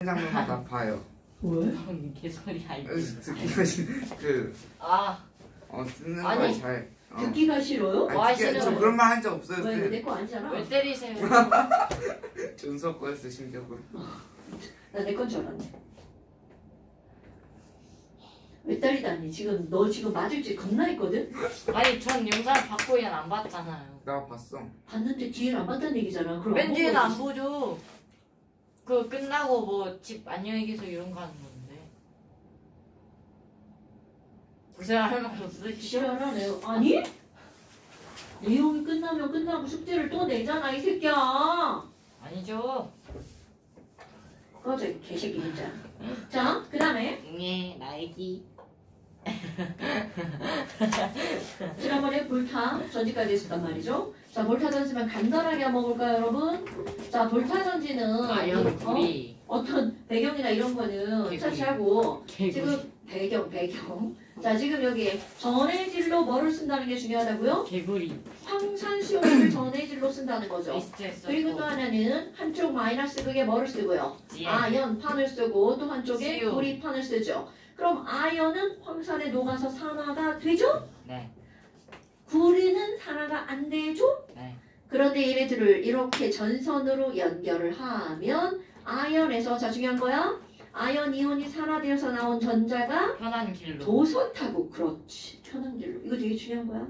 해장물만 나빠요. 왜? 개소리야 이게. 쓰는 아니, 걸 잘. 듣기가 싫어요? 저 그런 말 한 적 없어요. 왜? 내 거 아니잖아. 왜 때리세요? 준석 거였어 심적으로. 나 내 건 줄 알았네. 왜 때리다니? 지금 너 지금 맞을 줄 겁나 했거든? 아니 전 영상 받고 얘는 안 봤잖아요. 나 봤어. 봤는데 뒤에는 안 봤다는 얘기잖아. 그럼 맨 뒤에는 안 보죠. 그 끝나고 뭐 집 안녕히 계세요 이런 거 하는 건데. 고생할 말 없으시죠? 지랄하네. 아니? 내용이 끝나면 끝나고 숙제를 또 내잖아 이 새끼야. 아니죠. 꺼져 이 개새끼 진짜. 자, 그 다음에 네, 날기. 지난번에 볼타 전지까지 했었단 말이죠. 자, 볼타 전지만 간단하게 한번 볼까요, 여러분? 자, 볼타 전지는 아연 구리. 어떤 배경이나 이런 거는 개구리. 차치하고 개구리. 지금 배경. 자, 지금 여기 전해질로 뭐를 쓴다는 게 중요하다고요? 개구리. 황산수용을 전해질로 쓴다는 거죠. 에스테스. 그리고 또 하나는 한쪽 마이너스 극에 뭐를 쓰고요? 아연판을 쓰고 또 한쪽에 수용. 구리판을 쓰죠. 그럼 아연은 황산에 녹아서 산화가 되죠? 네. 구리는 산화가 안 되죠? 네. 그런데 얘네들을 이렇게 전선으로 연결을 하면 아연에서 자 중요한 거야. 아연 이온이 산화되어서 나온 전자가 편한 길로. 도선 타고 그렇지 편한 길로 이거 되게 중요한 거야.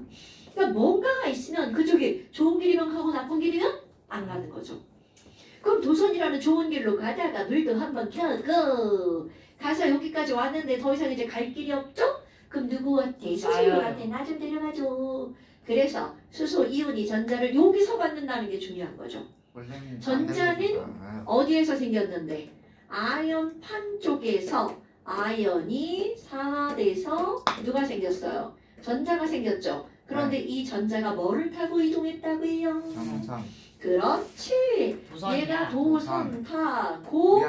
그러니까 뭔가가 있으면 그쪽이 좋은 길이면 가고 나쁜 길이면 안 가는 거죠. 그럼 도선이라는 좋은 길로 가다가 물도 한번 켜고 가서 여기까지 왔는데 더 이상 이제 갈 길이 없죠? 그럼 누구한테? 수소이온한테 나 좀 데려가줘. 그래서 수소 이온이 전자를 여기서 받는다는 게 중요한 거죠. 전자는 어디에서 생겼는데? 아연판 쪽에서 아연이 산화돼서 누가 생겼어요? 전자가 생겼죠. 그런데 이 전자가 뭐를 타고 이동했다고요? 그렇지. 얘가 도선 타고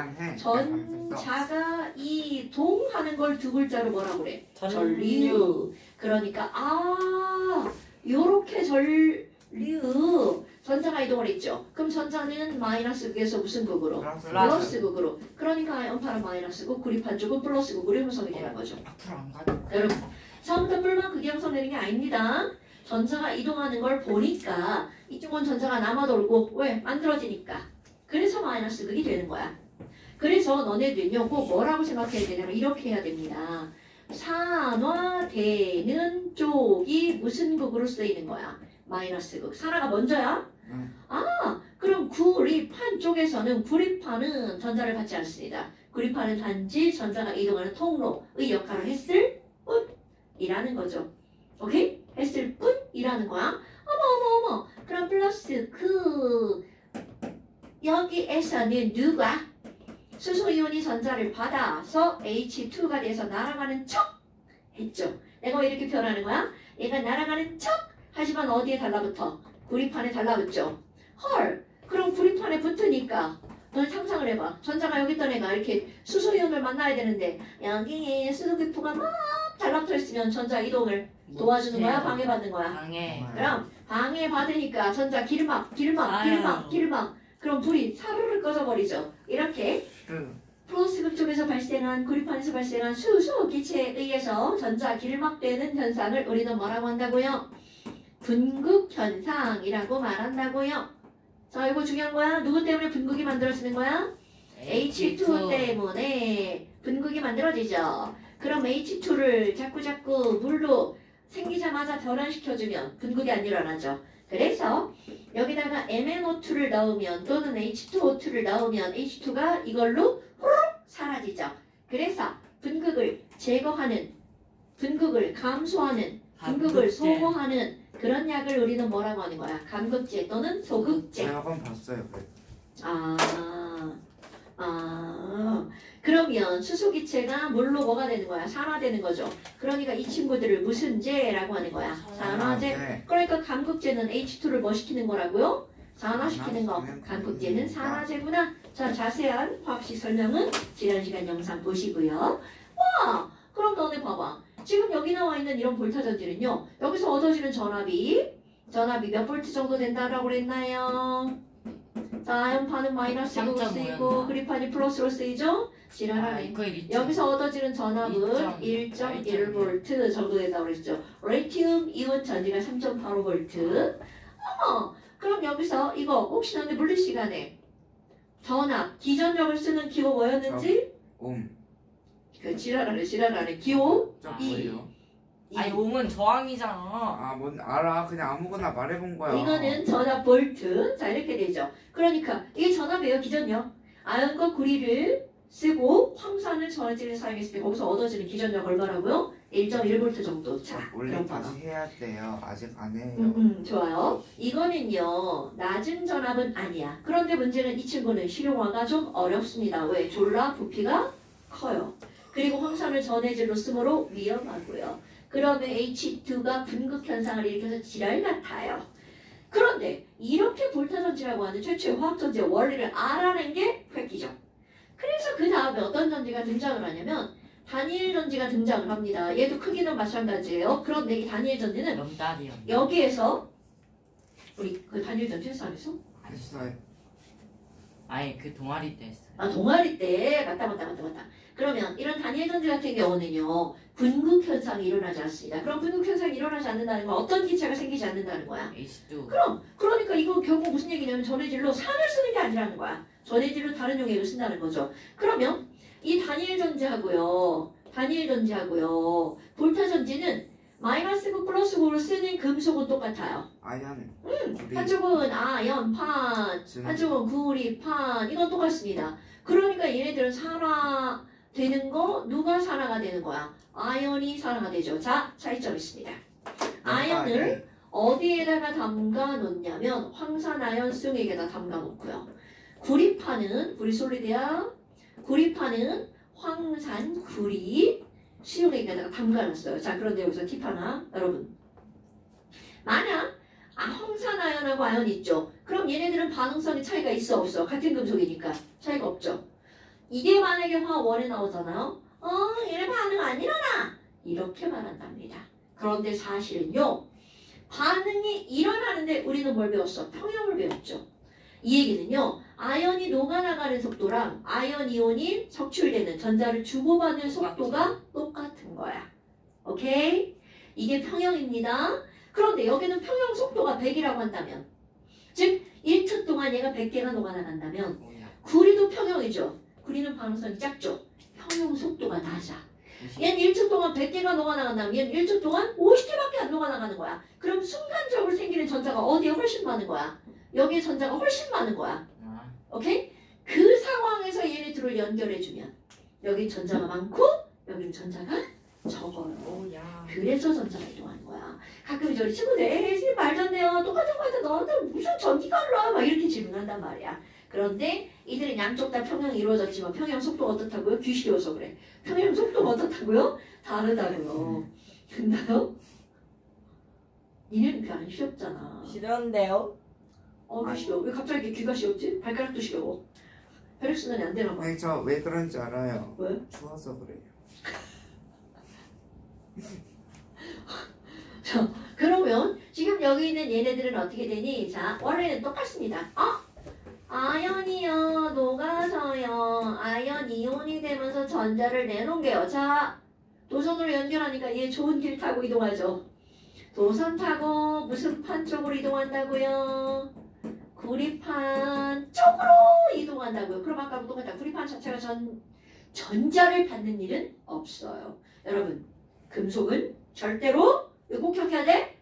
전자가 이동하는 걸 두 글자로 뭐라고 그래? 전류. 그러니까 요렇게 전류 전자가 이동을 했죠. 그럼 전자는 마이너스 극에서 무슨 극으로? 플러스 극으로. 그러니까 아연판은 마이너스고 구리판 쪽은 플러스 극으로 형성이 되는 거죠. 앞으로 안 가죠. 여러분 처음부터 뿔만 극이 형성되는 게 아닙니다. 전자가 이동하는 걸 보니까 이쪽은 전자가 남아돌고 왜? 만들어지니까. 그래서 마이너스 극이 되는 거야. 그래서 너네들은요 꼭 뭐라고 생각해야 되냐면 이렇게 해야 됩니다. 산화되는 쪽이 무슨 극으로 쓰이는 거야? 마이너스 극. 산화가 먼저야? 그럼 구리판 쪽에서는 구리판은 전자를 받지 않습니다. 구리판은 단지 전자가 이동하는 통로의 역할을 했을 뿐이라는 거죠. 오케이? 했을 뿐이라는 거야. 어머. 그럼 플러스 여기에서는 누가 수소이온이 전자를 받아서 H2가 돼서 날아가는 척 했죠. 내가 왜 이렇게 표현하는 거야? 얘가 날아가는 척 하지만 어디에 달라붙어? 구리판에 달라붙죠. 헐, 그럼 구리판에 붙으니까 넌 상상을 해봐. 전자가 여기 있던 애가 이렇게 수소이온을 만나야 되는데 여기에 수소기포가 막 달라붙어 있으면 전자 이동을 도와주는 거야? 방해받는 거야? 방해. 그럼 방해받으니까 전자 길막 그럼 불이 사르르 꺼져버리죠. 이렇게 플러스극 쪽에서 발생한 구리판에서 발생한 수소 기체에 의해서 전자 길막되는 현상을 우리는 뭐라고 한다고요? 분극 현상이라고 말한다고요. 자, 이거 중요한 거야. 누구 때문에 분극이 만들어지는 거야? H2 때문에 분극이 만들어지죠. 그럼 H2를 자꾸 물로 생기자마자 변환시켜주면 분극이 안 일어나죠. 그래서 여기다가 MnO2를 넣으면 또는 H2O2를 넣으면 H2가 이걸로 호로록 사라지죠. 그래서 분극을 제거하는, 분극을 감소하는, 분극을 소모하는 그런 약을 우리는 뭐라고 하는 거야? 감극제 또는 소극제. 학원 봤어요. 그러면 수소기체가 물로 뭐가 되는 거야? 산화되는 거죠. 그러니까 이 친구들을 무슨 제라고 하는 거야? 산화제. 그러니까 감극제는 H2를 뭐 시키는 거라고요? 산화시키는 거. 감극제는 산화제구나. 자, 자세한 화학식 설명은 지난 시간 영상 보시고요. 와! 그럼 너네 봐봐. 지금 여기 나와 있는 이런 볼타 전지는요. 여기서 얻어지는 전압이 몇 볼트 정도 된다라고 그랬나요? 자, 아연파는 마이너스로 3.5 쓰이고 였나? 그리판이 플러스로 쓰이죠? 지랄하네. 여기서 얻어지는 전압은 1.1V 정도 된다고 그랬죠. 레티움 이온 전지가 3.85V. 그럼 여기서 이거 혹시 너네 물리 시간에 전압, 기전력을 쓰는 기호 뭐였는지? 그 지랄하네. 기호 뭐예요? 아니 옴은 저항이잖아. 아, 뭔 알아. 그냥 아무거나 말해본 거야. 이거는 전압 볼트. 자, 이렇게 되죠. 그러니까 이게 전압이에요, 기전력. 아연과 구리를 쓰고 황산을 전해질을 사용했을 때 거기서 얻어지는 기전력 얼마라고요? 1.1V 정도. 자, 원래 그럼 봐봐. 다시 해야 돼요. 아직 안 해요. 좋아요. 이거는요, 낮은 전압은 아니야. 그런데 문제는 이 친구는 실용화가 좀 어렵습니다. 왜? 졸라 부피가 커요. 그리고 황산을 전해질로 쓰므로 위험하고요. 그러면 H2가 분극 현상을 일으켜서 지랄 같아요. 그런데 이렇게 볼타전지라고 하는 최초의 화학전지의 원리를 알아낸 게 획기죠. 그래서 그 다음에 어떤 전지가 등장을 하냐면 다니엘 전지가 등장을 합니다. 얘도 크기는 마찬가지예요. 그런데 이 다니엘 전지는 명달이요. 여기에서 우리 그 다니엘 전지 했어 안 했어? 했어요. 아니 그 동아리 때 했어요. 아 동아리 때 맞다. 그러면 이런 다니엘 전지 같은 경우는요 분극 현상이 일어나지 않습니다. 그럼 분극 현상이 일어나지 않는다는 건 어떤 기체가 생기지 않는다는 거야. H2. 그러니까 이거 결국 무슨 얘기냐면 전해질로 산을 쓰는 게 아니라는 거야. 전해질로 다른 용액을 쓴다는 거죠. 그러면 이 다니엘 전지하고요 볼타 전지는 마이너스고 플러스고로 쓰는 금속은 똑같아요. 아연. 한쪽은 아연, 판, 한쪽은 구리, 판 이건 똑같습니다. 그러니까 얘네들은 산화되는 거 누가 산화가 되는 거야? 아연이 산화가 되죠. 자, 차이점 있습니다. 아연을 어디에다가 담가 놓냐면 황산아연 수액에다 담가 놓고요. 구리판은 구리 솔리드야. 구리판은 황산 구리 수용액에다가 담가 놨어요. 자, 그런데 여기서 팁 하나 여러분. 만약 황산아연하고 아연 있죠. 그럼 얘네들은 반응성의 차이가 있어 없어? 같은 금속이니까 차이가 없죠. 이게 만약에 화원에 나오잖아요. 얘네 반응 안 일어나. 이렇게 말한답니다. 그런데 사실은요. 반응이 일어나는데 우리는 뭘 배웠어? 평형을 배웠죠. 이 얘기는요. 아연이 녹아나가는 속도랑 아연 이온이 석출되는 전자를 주고받는 속도가 똑같은 거야. 오케이? 이게 평형입니다. 그런데 여기는 평형 속도가 100이라고 한다면 즉 1초 동안 얘가 100개가 녹아나간다면 구리도 평형이죠. 구리는 반응성이 작죠. 평형 속도가 낮아. 얘는 1초 동안 100개가 녹아나간다면 얘는 1초 동안 50개밖에 안 녹아나가는 거야. 그럼 순간적으로 생기는 전자가 어디에 훨씬 많은 거야? 여기에 전자가 훨씬 많은 거야. 오케이? 그 상황에서 얘네 둘을 연결해주면 여기 전자가 많고 여기는 전자가 적어요. 그래서 전자가 이동하는 거야. 가끔 저희 친구들 에이 말도 안 돼요. 똑같은 거한테 너한테 무슨 전기가 흘러? 막 이렇게 질문한단 말이야. 그런데 이들은 양쪽 다 평형이 이루어졌지만 평형 속도가 어떻다고요? 귀시려서 그래. 평형 속도가 어떻다고요? 다르다고요. 됐나요? 니네는 귀 안 시렵잖아. 싫은데요? 귀 시려워. 왜 갑자기 귀가 시렵지? 발가락도 시려워. 혈액순환이 안 되나 봐. 네, 저 왜 그런지 알아요. 왜? 추워서 그래요. 자, 그러면 지금 여기 있는 얘네들은 어떻게 되니? 자, 원래는 똑같습니다. 아연이요, 녹아서요, 아연 이온이 되면서 전자를 내놓은 게요. 자, 도선으로 연결하니까 얘 좋은 길 타고 이동하죠. 도선 타고 무슨 판 쪽으로 이동한다고요? 구리판 쪽으로 이동한다고요. 그럼 아까 똑같다. 구리판 자체가 전자를 받는 일은 없어요. 여러분, 금속은 절대로 이거 꼭 기억해야 돼.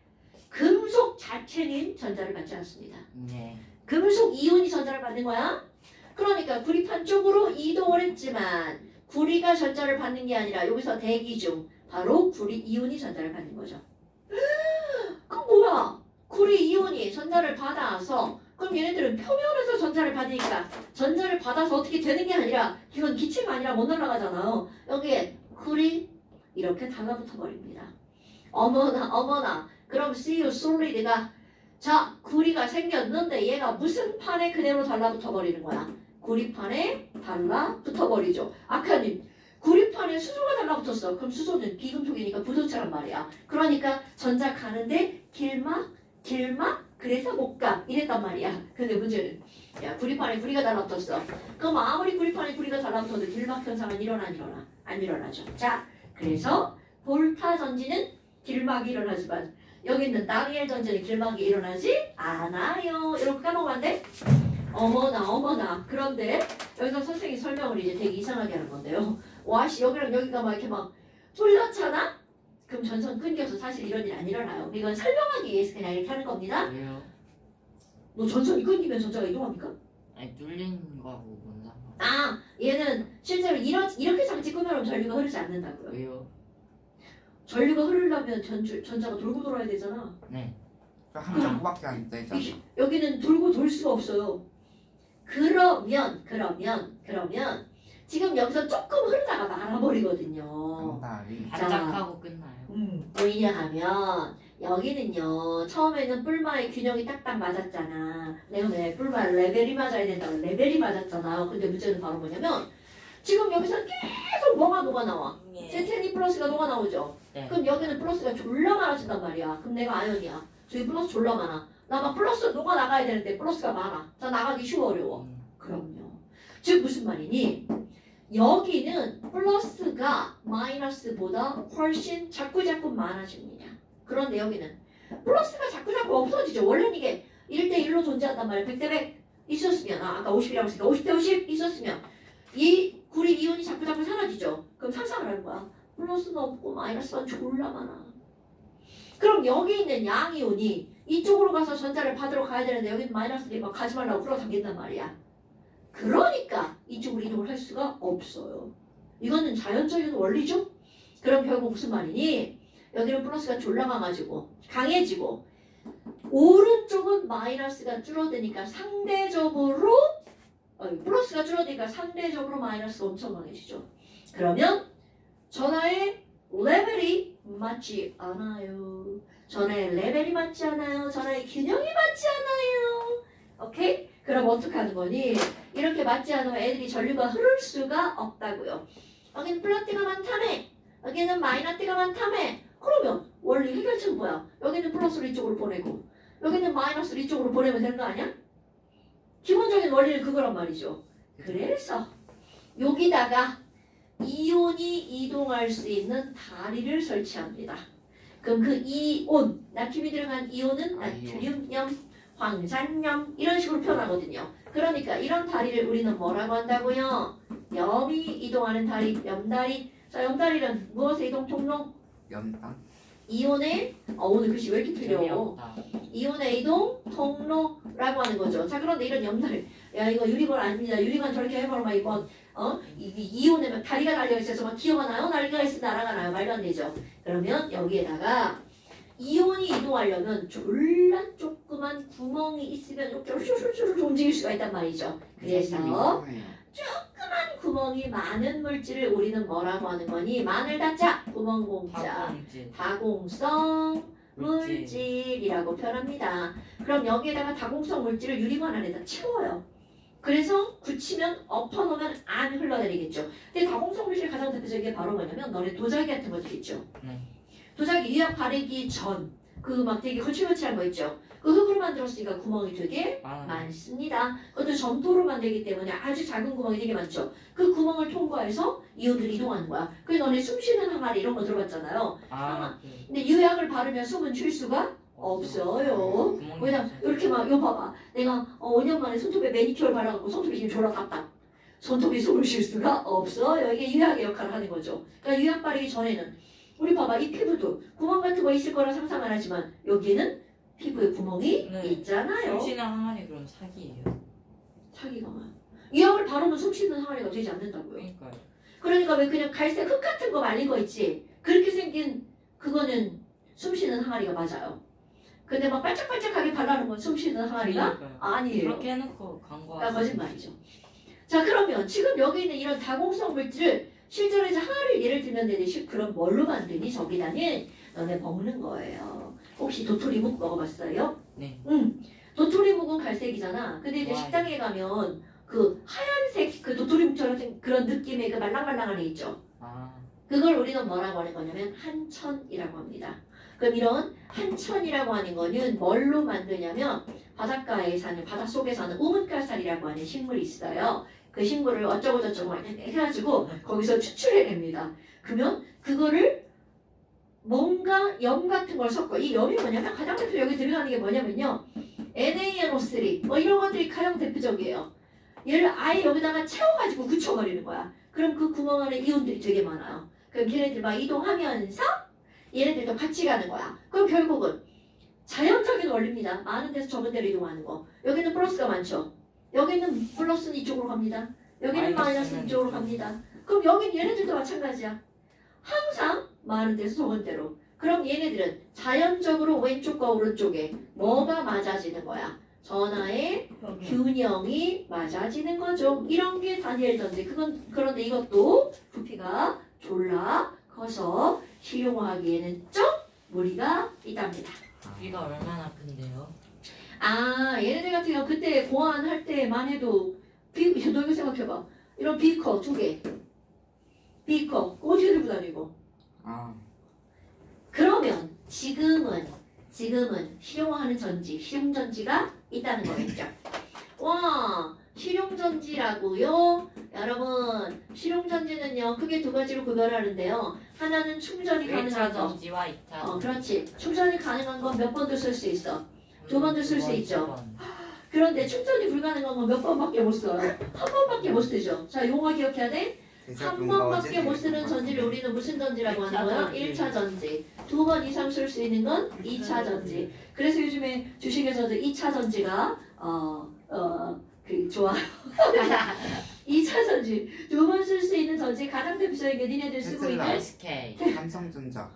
금속 자체는 전자를 받지 않습니다. 네. 금속 이온이 전자를 받는 거야. 그러니까 구리판 쪽으로 이동을 했지만 구리가 전자를 받는 게 아니라 여기서 대기 중 바로 구리 이온이 전자를 받는 거죠. 그럼 뭐야? 구리 이온이 전자를 받아서 그럼 얘네들은 표면에서 전자를 받으니까 전자를 받아서 어떻게 되는 게 아니라 이건 기체가 아니라 못 날아가잖아요. 여기에 구리 이렇게 달라붙어 버립니다. 어머나 그럼 CU 솔리드가 자 구리가 생겼는데 얘가 무슨 판에 그대로 달라붙어 버리는 거야? 구리판에 달라붙어 버리죠. 아까는 구리판에 수소가 달라붙었어. 그럼 수소는 비금속이니까 부도체란 말이야. 그러니까 전자 가는데 길막 그래서 못 가. 이랬단 말이야. 근데 문제는 야 구리판에 구리가 달라붙었어. 그럼 아무리 구리판에 구리가 달라붙어도 길막 현상은 일어나? 안 일어나죠. 자, 그래서 볼타 전지는 길막이 일어나지만 여기 있는 다니엘 전지는 길막이 일어나지 않아요. 이렇게 까먹으면 안 돼? 어머나. 그런데 여기서 선생님이 설명을 이제 되게 이상하게 하는 건데요. 와씨 여기랑 여기가 막 이렇게 막 뚫렸잖아? 그럼 전선 끊겨서 사실 이런 일 안 일어나요. 이건 설명하기 위해서 그냥 이렇게 하는 겁니다. 왜요? 너 전선이 끊기면 전자가 이동합니까? 아니 뚫린 거하고 뭔 상관? 아, 얘는 실제로 이렇게 장치 끄면 전류가 흐르지 않는다고요. 왜요? 전류가 흐르려면 전자가 돌고 돌아야 되잖아. 네. 한 장밖에 안 되잖아. 여기는 돌고 돌 수가 없어요. 그러면 지금 여기서 조금 흐르다가 말아버리거든요. 장달이. 반짝하고 끝나요. 왜냐하면 여기는요 처음에는 뿔마의 균형이 딱딱 맞았잖아. 내가 왜 뿔마 레벨이 맞아야 된다고 레벨이 맞았잖아. 근데 문제는 바로 뭐냐면 지금 여기서 계속 뭐가 녹아나와. ZNE 플러스가 녹아나오죠. 네. 그럼 여기는 플러스가 졸라 많아진단 말이야. 그럼 내가 아연이야. 저기 플러스 졸라 많아. 나 막 플러스 녹아나가야 되는데 플러스가 많아. 자 나가기 쉬워 어려워. 그럼요. 즉 무슨 말이니? 여기는 플러스가 마이너스보다 훨씬 자꾸 많아집니다. 그런데 여기는 플러스가 자꾸 없어지죠. 원래는 이게 1대1로 존재한단 말이에요. 100대100 있었으면 아까 50이라고 했으니까 50대50 있었으면 이 구리 이온이 자꾸 사라지죠. 그럼 상상을 하는 거야. 플러스는 없고 마이너스만 졸라 많아. 그럼 여기 있는 양이온이 이쪽으로 가서 전자를 받으러 가야 되는데 여기는 마이너스니까 가지 말라고 끌어당긴단 말이야. 그러니까 이쪽으로 이동을 할 수가 없어요. 이거는 자연적인 원리죠? 그럼 결국 무슨 말이니? 여기는 플러스가 졸라 강해지고 오른쪽은 마이너스가 줄어드니까 상대적으로 플러스가 줄어드니까 상대적으로 마이너스가 엄청 강해지죠. 그러면 전하의 레벨이 맞지 않아요. 전하의 레벨이 맞지 않아요. 전하의 균형이 맞지 않아요. 오케이? 그럼 어떻게 하는 거니? 이렇게 맞지 않으면 애들이 전류가 흐를 수가 없다고요. 여기는 플러스가 많다며. 여기는 마이너스가 많다며. 그러면 원리 해결책은 뭐야? 여기는 플러스를 이쪽으로 보내고 여기는 마이너스를 이쪽으로 보내면 되는 거 아니야? 기본적인 원리는 그거란 말이죠. 그래서 여기다가 이온이 이동할 수 있는 다리를 설치합니다. 그럼 그 이온, 나트륨이 들어간 이온은 나트륨염, 황산염 이런 식으로 표현하거든요. 그러니까 이런 다리를 우리는 뭐라고 한다고요? 염이 이동하는 다리, 염다리. 자, 염다리는 무엇의 이동 통로? 연당. 이온의 오늘 글씨 왜 이렇게 틀려? 재미없다. 이온의 이동 통로라고 하는 거죠. 자, 그런데 이런 염다리, 야 이거 유리관 아닙니다. 유리관 저렇게 해버리면 이건 이온에 다리가 달려 있어서 막 기어가 나요? 날개가 있어 날아가 나요? 말도 안 되죠. 그러면 여기에다가 이온이 이동하려면 졸라 조그만 구멍이 있으면 쫄쫄쫄쫄 움직일 수가 있단 말이죠. 그래서 조그만 구멍이 많은 물질을 우리는 뭐라고 하는 거니? 마늘 다자 구멍 공자 다공성 물질이라고 표현합니다. 그럼 여기에다가 다공성 물질을 유리관 안에다 채워요. 그래서 굳히면 엎어놓으면 안 흘러내리겠죠. 근데 다공성 물질 가장 대표적인 게 바로 뭐냐면 너네 도자기 같은 것들 있죠. 네. 도자기 유약 바르기 전 그 막 되게 거칠거칠한 거 있죠. 그 흙으로 만들었으니까 구멍이 되게 많습니다. 그것도 점토로 만들기 때문에 아주 작은 구멍이 되게 많죠. 그 구멍을 통과해서 이온들이 이동하는 거야. 그래서 너네 숨 쉬는 항아리 이런 거 들어봤잖아요. 근데 유약을 바르면 숨은 쉴 수가 없어요. 왜냐면 이렇게 막 이거 봐봐. 내가 5년 만에 손톱에 매니큐어를 발라갖고 손톱이 지금 졸라 답답. 손톱이 숨을 쉴 수가 없어요. 이게 유약의 역할을 하는 거죠. 그러니까 유약 바르기 전에는 우리 봐봐. 이 피부도 구멍 같은 거 있을 거라 상상을 하지만 여기에는 피부에 구멍이 있잖아요. 숨쉬는 항아리 그럼 사기예요. 사기가 뭐야? 유약을 바르면 숨 쉬는 항아리가 되지 않는다고요. 그러니까요. 그러니까 왜 그냥 갈색 흙 같은 거 말린 거 있지? 그렇게 생긴 그거는 숨 쉬는 항아리가 맞아요. 근데 막 반짝반짝하게 발라놓은 건 숨 쉬는 항아리가 아니에요. 그렇게 해놓고 광고. 거짓말이죠. 자, 그러면 지금 여기 있는 이런 다공성 물질을 실제로 이제 항아리를 예를 들면 되듯이 그럼 뭘로 만드니? 저기다는 너네 먹는 거예요. 혹시 도토리묵 먹어봤어요? 네. 도토리묵은 갈색이잖아. 근데 이제 식당에 가면 그 하얀색 그 도토리묵처럼 그런 느낌의 그 말랑말랑한 애 있죠. 그걸 우리는 뭐라고 하는 거냐면 한천이라고 합니다. 그럼 이런 한천이라고 하는 거는 뭘로 만드냐면 바닷가에 사는 바닷속에 사는 우뭇가살이라고 하는 식물이 있어요. 그 식물을 어쩌고 저쩌고 해가지고 거기서 추출해냅니다. 그러면 그거를 뭔가 염 같은 걸 섞어. 이 염이 뭐냐면 가장 대표 여기 들어가는 게 뭐냐면요. NaNO3 뭐 이런 것들이 가장 대표적이에요. 얘를 아예 여기다가 채워가지고 굳혀버리는 거야. 그럼 그 구멍 안에 이온들이 되게 많아요. 그럼 걔네들 막 이동하면서 얘네들도 같이 가는 거야. 그럼 결국은 자연적인 원리입니다. 많은 데서 적은 데로 이동하는 거. 여기는 플러스가 많죠. 여기는 플러스는 이쪽으로 갑니다. 여기는 마이너스는 이쪽으로 갑니다. 그럼 여긴 얘네들도 마찬가지야. 항상 많은 데서 적은 데로. 그럼 얘네들은 자연적으로 왼쪽과 오른쪽에 뭐가 맞아지는 거야? 전하의 균형이 맞아지는 거죠. 이런 게 다니엘 전제. 그런데 이것도 부피가 졸라 커서 실용화하기에는 좀 무리가 있답니다. 귀가 얼마나 아픈데요? 아, 얘네들 같은 경우 그때 고안할 때만 해도 너 이거 생각해봐. 이런 비커 2개. 비커 어디에 들고 다니고. 아, 그러면 지금은 실용화하는 전지, 실용전지가 있다는 거겠죠. 와, 실용전지라고요? 여러분, 실용전지는요 크게 두 가지로 구별하는데요. 하나는 충전이 1차 가능한 거. 전지와 2차 그렇지. 충전이 가능한 건 몇 번도 쓸 수 있어. 두 번도 쓸 수 있죠. 번. 그런데 충전이 불가능한 건 몇 번밖에 못 써요. 한 번밖에 못 쓰죠. 자, 용어 기억해야 돼. 한 번밖에 못 쓰는 전지를 우리는 무슨 전지라고 하는 거야? 1차 전지. 2번 이상 쓸 수 있는 건 2차 전지. 그래서 요즘에 주식에서도 2차 전지가 좋아요. 2차 전지. 2번 쓸 수 있는 전지 가장 대표적인 게 니네들 쓰고 있는 테슬라. SK 삼성전자.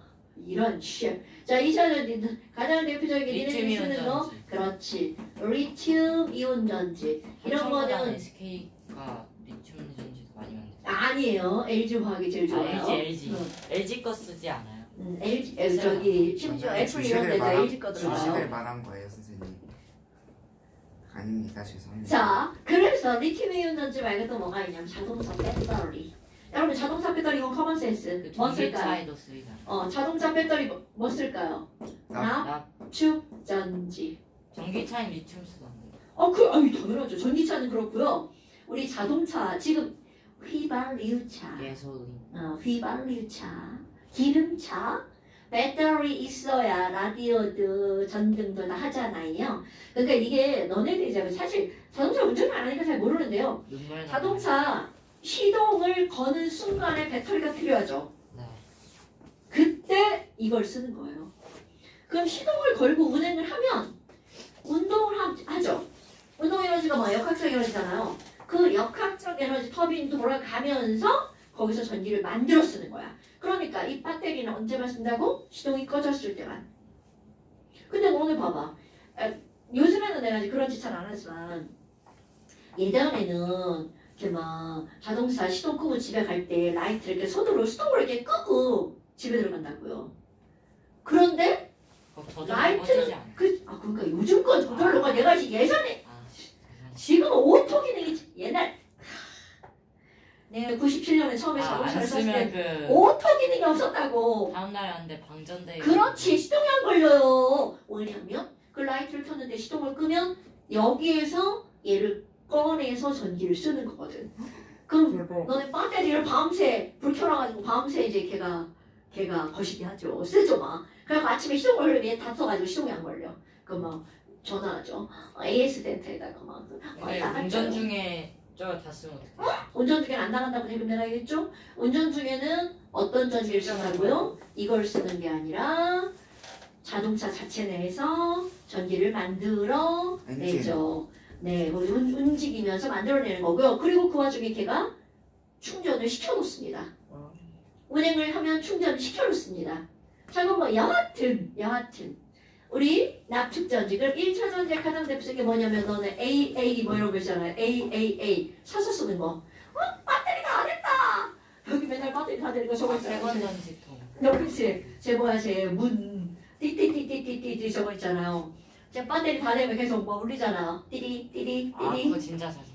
이런 쉣. 자, 2차 전지 가장 대표적인 게 니네들이 리튬 쓰는 이온 거. 전지. 그렇지. 리튬 이온 전지. 이런 거는 SK가 리튬 전지도 많이 만들죠. 아니에요. LG화학이 제일 좋아요. LG LG 거 쓰지 않아요? LG 저기 심지어 애플 이런 데도 LG 거 주식을 들어가요. 말한 거예요, 선생님. 아닙니다, 죄송합니다. 자, 그래서 리튬 이온 전지 말고 또 뭐가 있냐면 자동차 배터리. 여러분 자동차 배터리 이건 커먼 센스. 그 뭐 쓸까요? 전기차에도 쓰이잖아. 자동차 배터리 뭐 쓸까요? 납축전지. 전기차엔 리튬 쓰도 안 돼요. 아유 당연하죠. 전기차는 그렇고요. 우리 자동차 지금 휘발유차. 예솔린. 휘발유차, 기름차, 배터리 있어야 라디오도 전등도 다 하잖아요. 그러니까 이게 너네들이 사실 자동차 운전을 안 하니까 잘 모르는데요. 눈물 자동차 시동을 거는 순간에 배터리가 필요하죠. 네. 그때 이걸 쓰는 거예요. 그럼 시동을 걸고 운행을 하면 운동을 하죠. 운동 에너지가 뭐 역학적 에너지잖아요. 그 역학적 에너지 터빈 돌아가면서 거기서 전기를 만들어 쓰는 거야. 그러니까 이 배터리는 언제만 쓴다고? 시동이 꺼졌을 때만. 근데 오늘 봐봐. 요즘에는 내가 이제 그런 짓 잘 안 하지만 예전에는 이렇게 막 자동차 시동 끄고 집에 갈 때 라이트를 이렇게 손으로 시동을 이렇게 끄고 집에 들어간다고요. 그런데 라이트는 그러니까 요즘 건 저절로가 내가 예전에 지금 오토 기능이 옛날 내가 97년에 처음에 자동차를 샀을 때 오토 기능이 없었다고. 다음날에 왔는데 방전돼. 그렇지. 시동이 안 걸려요. 왜냐면 그 라이트를 켰는데 시동을 끄면 여기에서 얘를 꺼내서 전기를 쓰는 거거든. 그럼 너네 배터리를 밤새 불 켜놔가지고 밤새 이제 걔가 거시기 하죠. 쓰죠 막. 그래서 아침에 시동 걸리면 얘 다 써가지고 시동이 안 걸려. 그럼 막 전화하죠. AS 센터에다가 막. 운전 중에 저거 다 쓰면 어떡해? 운전 중에는 안 나간다고 지금 내가 얘기했죠? 운전 중에는 어떤 전기를 쓴다고요? 이걸 쓰는 게 아니라 자동차 자체 내에서 전기를 만들어 내죠. 네, 거기 움직이면서 만들어내는 거고요. 그리고 그 와중에 걔가 충전을 시켜놓습니다. 운행을 하면 충전을 시켜놓습니다. 자, 그럼 뭐 여하튼 우리 납축전지. 그럼 1차 전지의 가장 대표적인 게 뭐냐면 너는 AA 뭐 이런 거 있잖아요. AAA 사서 쓰는 거. 배터리 다 됐다. 여기 맨날 배터리 다 되는 거 저거 있잖아요. 세번전지통. 그렇지. 문 띠띠띠띠띠띠 저거 있잖아요. 제 배터리 다 되면 계속 뭐 울리잖아. 띠리. 그거 진짜 사실.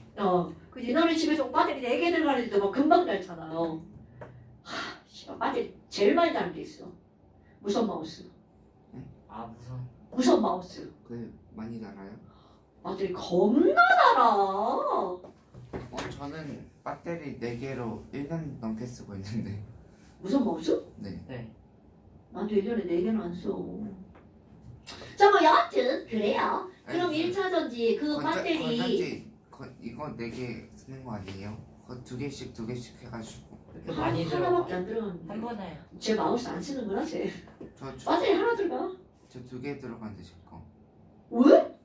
그지. 너네 집에서 배터리 4개 들어가는데도 뭐 금방 닳잖아요. 배터리 제일 많이 닳는 게 있어. 무선 마우스. 아 무선. 무선 마우스. 그 많이 달아요? 아들이 겁나 달아. 저는 배터리 4개로 1년 넘게 쓰고 있는데. 무선 마우스? 네. 네. 나도 1년에 4개는 안 써. 자, 뭐 여하튼 그래요. 그럼 아니, 1차 전지 그 배터리 건전지 이거 4개 쓰는 거 아니에요? 그거 2개씩 해가지고. 그렇게 많이 들어. 하나밖에 안 들어가는데. 한 번에. 제 마우스 안 쓰는구나 쟤. 저 배터리 하나 들어가. 2개 들어간대 제 거. 왜?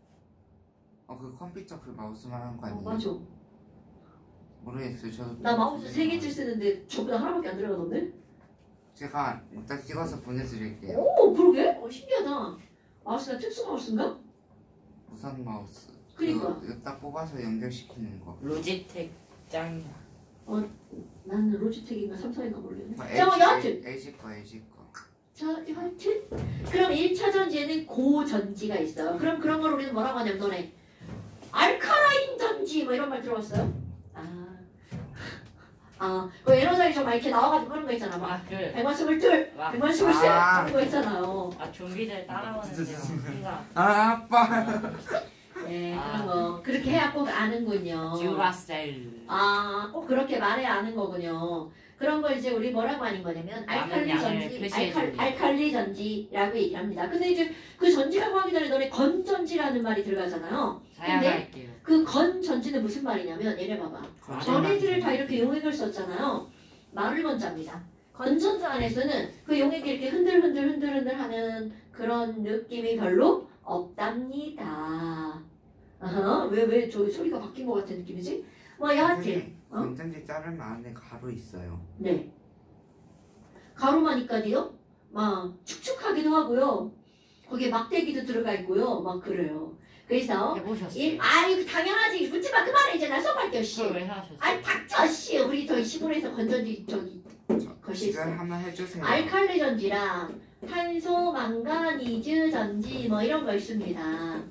그 컴퓨터 그 마우스만 하는 거 아니에요? 맞아. 모르겠어요. 저도 나 마우스 3개째 쓰는데 저보다 하나밖에 안 들어가던데? 제가 이따 찍어서 보내드릴게요. 오, 그러게? 신기하다. 마우스가 특수 마우스인가? 무선 마우스. 그니까. 이거 딱 뽑아서 연결시키는 거. 로지텍 짱이야. 나는 로지텍인가 삼성인가 모르겠네. 뭐 자, 뭐 여하튼. LG 거. 자, 여하튼. 그럼 1차 전지에는 고전지가 있어요. 그럼 그런 걸 우리는 뭐라고 하냐면 너네 알카라인 전지 뭐 이런 말 들어봤어요? 그 에너자이저 막 이렇게 나와가지고 그런 거 있잖아. 막 아 그. 122, 와. 123 그런 거 있잖아요. 아 좀비들 따라오는 거. 아빠. 네, 그런 거. 그렇게 해야 꼭 아는군요. 듀라셀. 꼭 그렇게 말해야 아는 거군요. 그런 걸 이제 우리 뭐라고 하는 거냐면 알칼리 양을 전지, 표시해주기. 알칼리 전지라고 얘기를 합니다. 근데 이제 그 전지라고 하기 전에 너네 건전지라는 말이 들어가잖아요. 사양할게요. 그 건전지는 무슨 말이냐면 얘네 봐봐. 전해질을 다 이렇게 용액을 썼잖아요. 말을 건자입니다. 건전자 안에서는 그 용액이 이렇게 흔들흔들 하는 그런 느낌이 별로 없답니다. 왜 저기 소리가 바뀐 것 같은 느낌이지? 뭐 여하튼 건전지 자르면 안에 가루 있어요. 네. 가루마니까요. 막 축축하기도 하고요. 거기에 막대기도 들어가 있고요. 막 그래요. 그래서 해보셨어요? 아이 당연하지. 묻지마 그만해 이제 나 수업할게요 씨. 그걸 왜 사셨어요? 아이 닥쳐 씨. 우리 저기 시골에서 건전지 저기 거실 지금 한번 해주세요. 알칼리 전지랑 탄소 망가니즈 전지 뭐 이런 거 있습니다.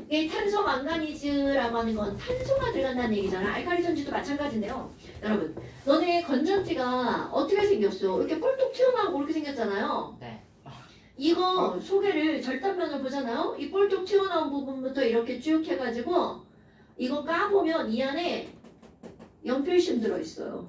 이 탄소 망가니즈라고 하는 건 탄소가 들어간다는 얘기잖아. 알칼리 전지도 마찬가지인데요. 여러분, 너네 건전지가 어떻게 생겼어? 이렇게 뿔뚝 튀어나오고 이렇게 생겼잖아요. 네. 이거 소개를 절단면을 보잖아요. 이 뿔뚝 튀어나온 부분부터 이렇게 쭉 해가지고 이거 까보면 이 안에 연필심 들어있어요.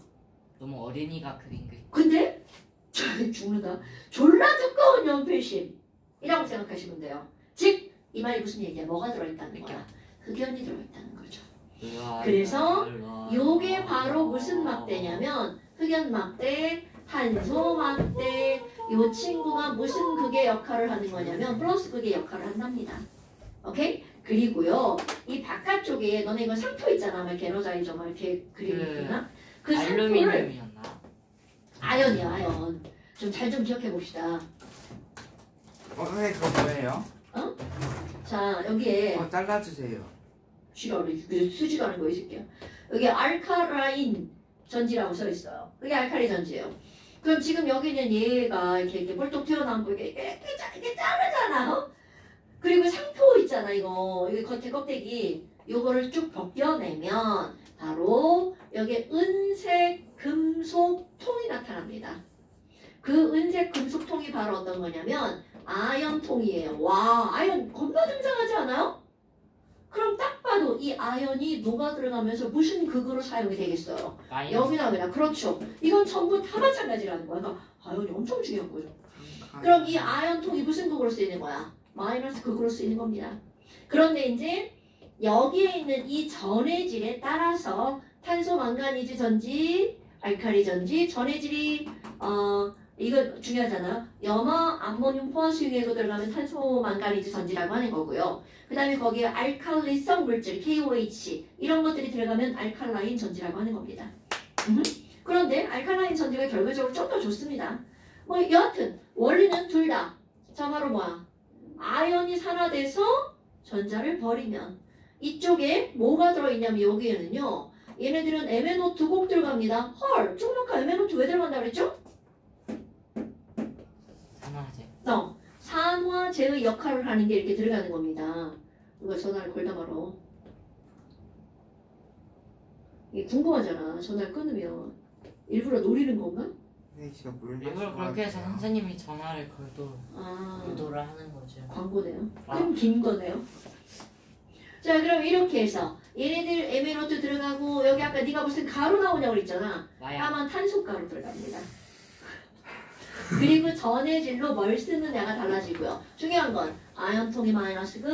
너무 어린이가 그린 그. 근데 죽는다. 졸라 두꺼운 연필심이라고 생각하시면 돼요. 즉 이 말이 무슨 얘기야? 뭐가 들어있다는 거야? 흑연이 들어있다는 거죠. 그래서 요게 바로 무슨 막대냐면 흑연 막대, 탄소 막대. 요 친구가 무슨 극의 역할을 하는 거냐면 플러스 극의 역할을 한답니다. 오케이? 그리고요 이 바깥쪽에 너네 이거 상토 있잖아. 막 이렇게 에너자이저 막 이렇게 그리나 그 상토를 알루미늄이었나? 아연이야 아연. 좀 잘 좀 기억해 봅시다. 선생님 그거 뭐예요? 자 여기에 잘라주세요. 쥐라래 수지도 않은 거 이 새끼야. 여기 알카라인 전지라고 써 있어요. 그게 알칼리 전지예요. 그럼 지금 여기는 얘가 이렇게 볼떡 튀어나온 거 이렇게 자르잖아. 어? 그리고 상토 있잖아 이거 겉에 껍데기 요거를 쭉 벗겨내면 바로 여기 은색 금속통이 나타납니다. 그 은색 금속통이 바로 어떤 거냐면 아연통이에요. 와 아연 겁나 등장하지 않아요? 그럼 딱 봐도 이 아연이 녹아 들어가면서 무슨 극으로 사용이 되겠어요? 마이너스. 여기나 그냥 그렇죠. 이건 전부 다 마찬가지라는 거야. 그러니까 아연이 엄청 중요한 거죠. 그럼 이 아연통이 무슨 극으로 쓰이는 거야? 마이너스 극으로 쓰이는 겁니다. 그런데 이제 여기에 있는 이 전해질에 따라서 탄소 망가니즈 전지, 알칼리 전지, 전해질이 이거 중요하잖아요. 염화, 암모늄, 포화수용액으로 들어가면 탄소 망가니즈 전지라고 하는 거고요. 그 다음에 거기에 알칼리성 물질, KOH 이런 것들이 들어가면 알칼라인 전지라고 하는 겁니다. 그런데 알칼라인 전지가 결과적으로 좀 더 좋습니다. 뭐 여하튼 원리는 둘 다. 자 바로 뭐야? 아연이 산화돼서 전자를 버리면 이쪽에 뭐가 들어있냐면 여기에는요. 얘네들은 MnO2 꼭 들어갑니다. 헐! 조그맣게 MnO2 왜 들어간다 그랬죠? 산화제. 산화제의 역할을 하는 게 이렇게 들어가는 겁니다. 누가 전화를 걸다 말어. 이게 궁금하잖아. 전화를 끊으면 일부러 노리는 건가? 네시가 물 일부러 마시고 그렇게 해서 하세요. 선생님이 전화를 아, 유도를 하는 거죠. 광고네요. 아. 좀 긴 거네요. 자, 그럼 이렇게 해서 얘네들 MnO2 들어가고 여기 아까 네가 무슨 가루 나오냐고 그랬잖아. 마약. 까만 탄소가루 들어갑니다. 그리고 전해질로 뭘 쓰느냐가 달라지고요. 중요한 건 아연통이 마이너스고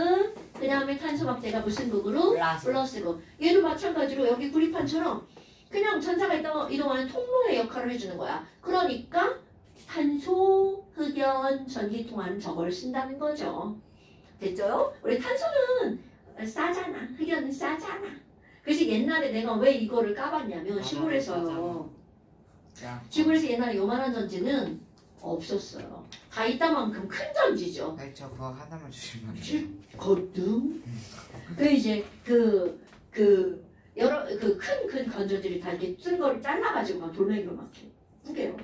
그 다음에 탄소박제가 무슨 극으로? 플러스고. 얘도 마찬가지로 여기 구리판처럼 그냥 전자가 이동하는 통로의 역할을 해주는 거야. 그러니까 탄소, 흑연, 전기통화는 저걸 쓴다는 거죠. 됐죠? 우리 탄소는 싸잖아. 흑연은 싸잖아. 그래서 옛날에 내가 왜 이거를 까봤냐면 맞아, 시골에서요. 야, 시골에서 옛날에 요만한 전지는 없었어요. 다 이따만큼 큰 전지죠. 네, 저 그거 하나만 주시면 안 돼요? 거dum. 그 이제 여러 큰 건조들이 다 이렇게 쓴 거를 잘라가지고 막 돌멩이로 막 뿌개요.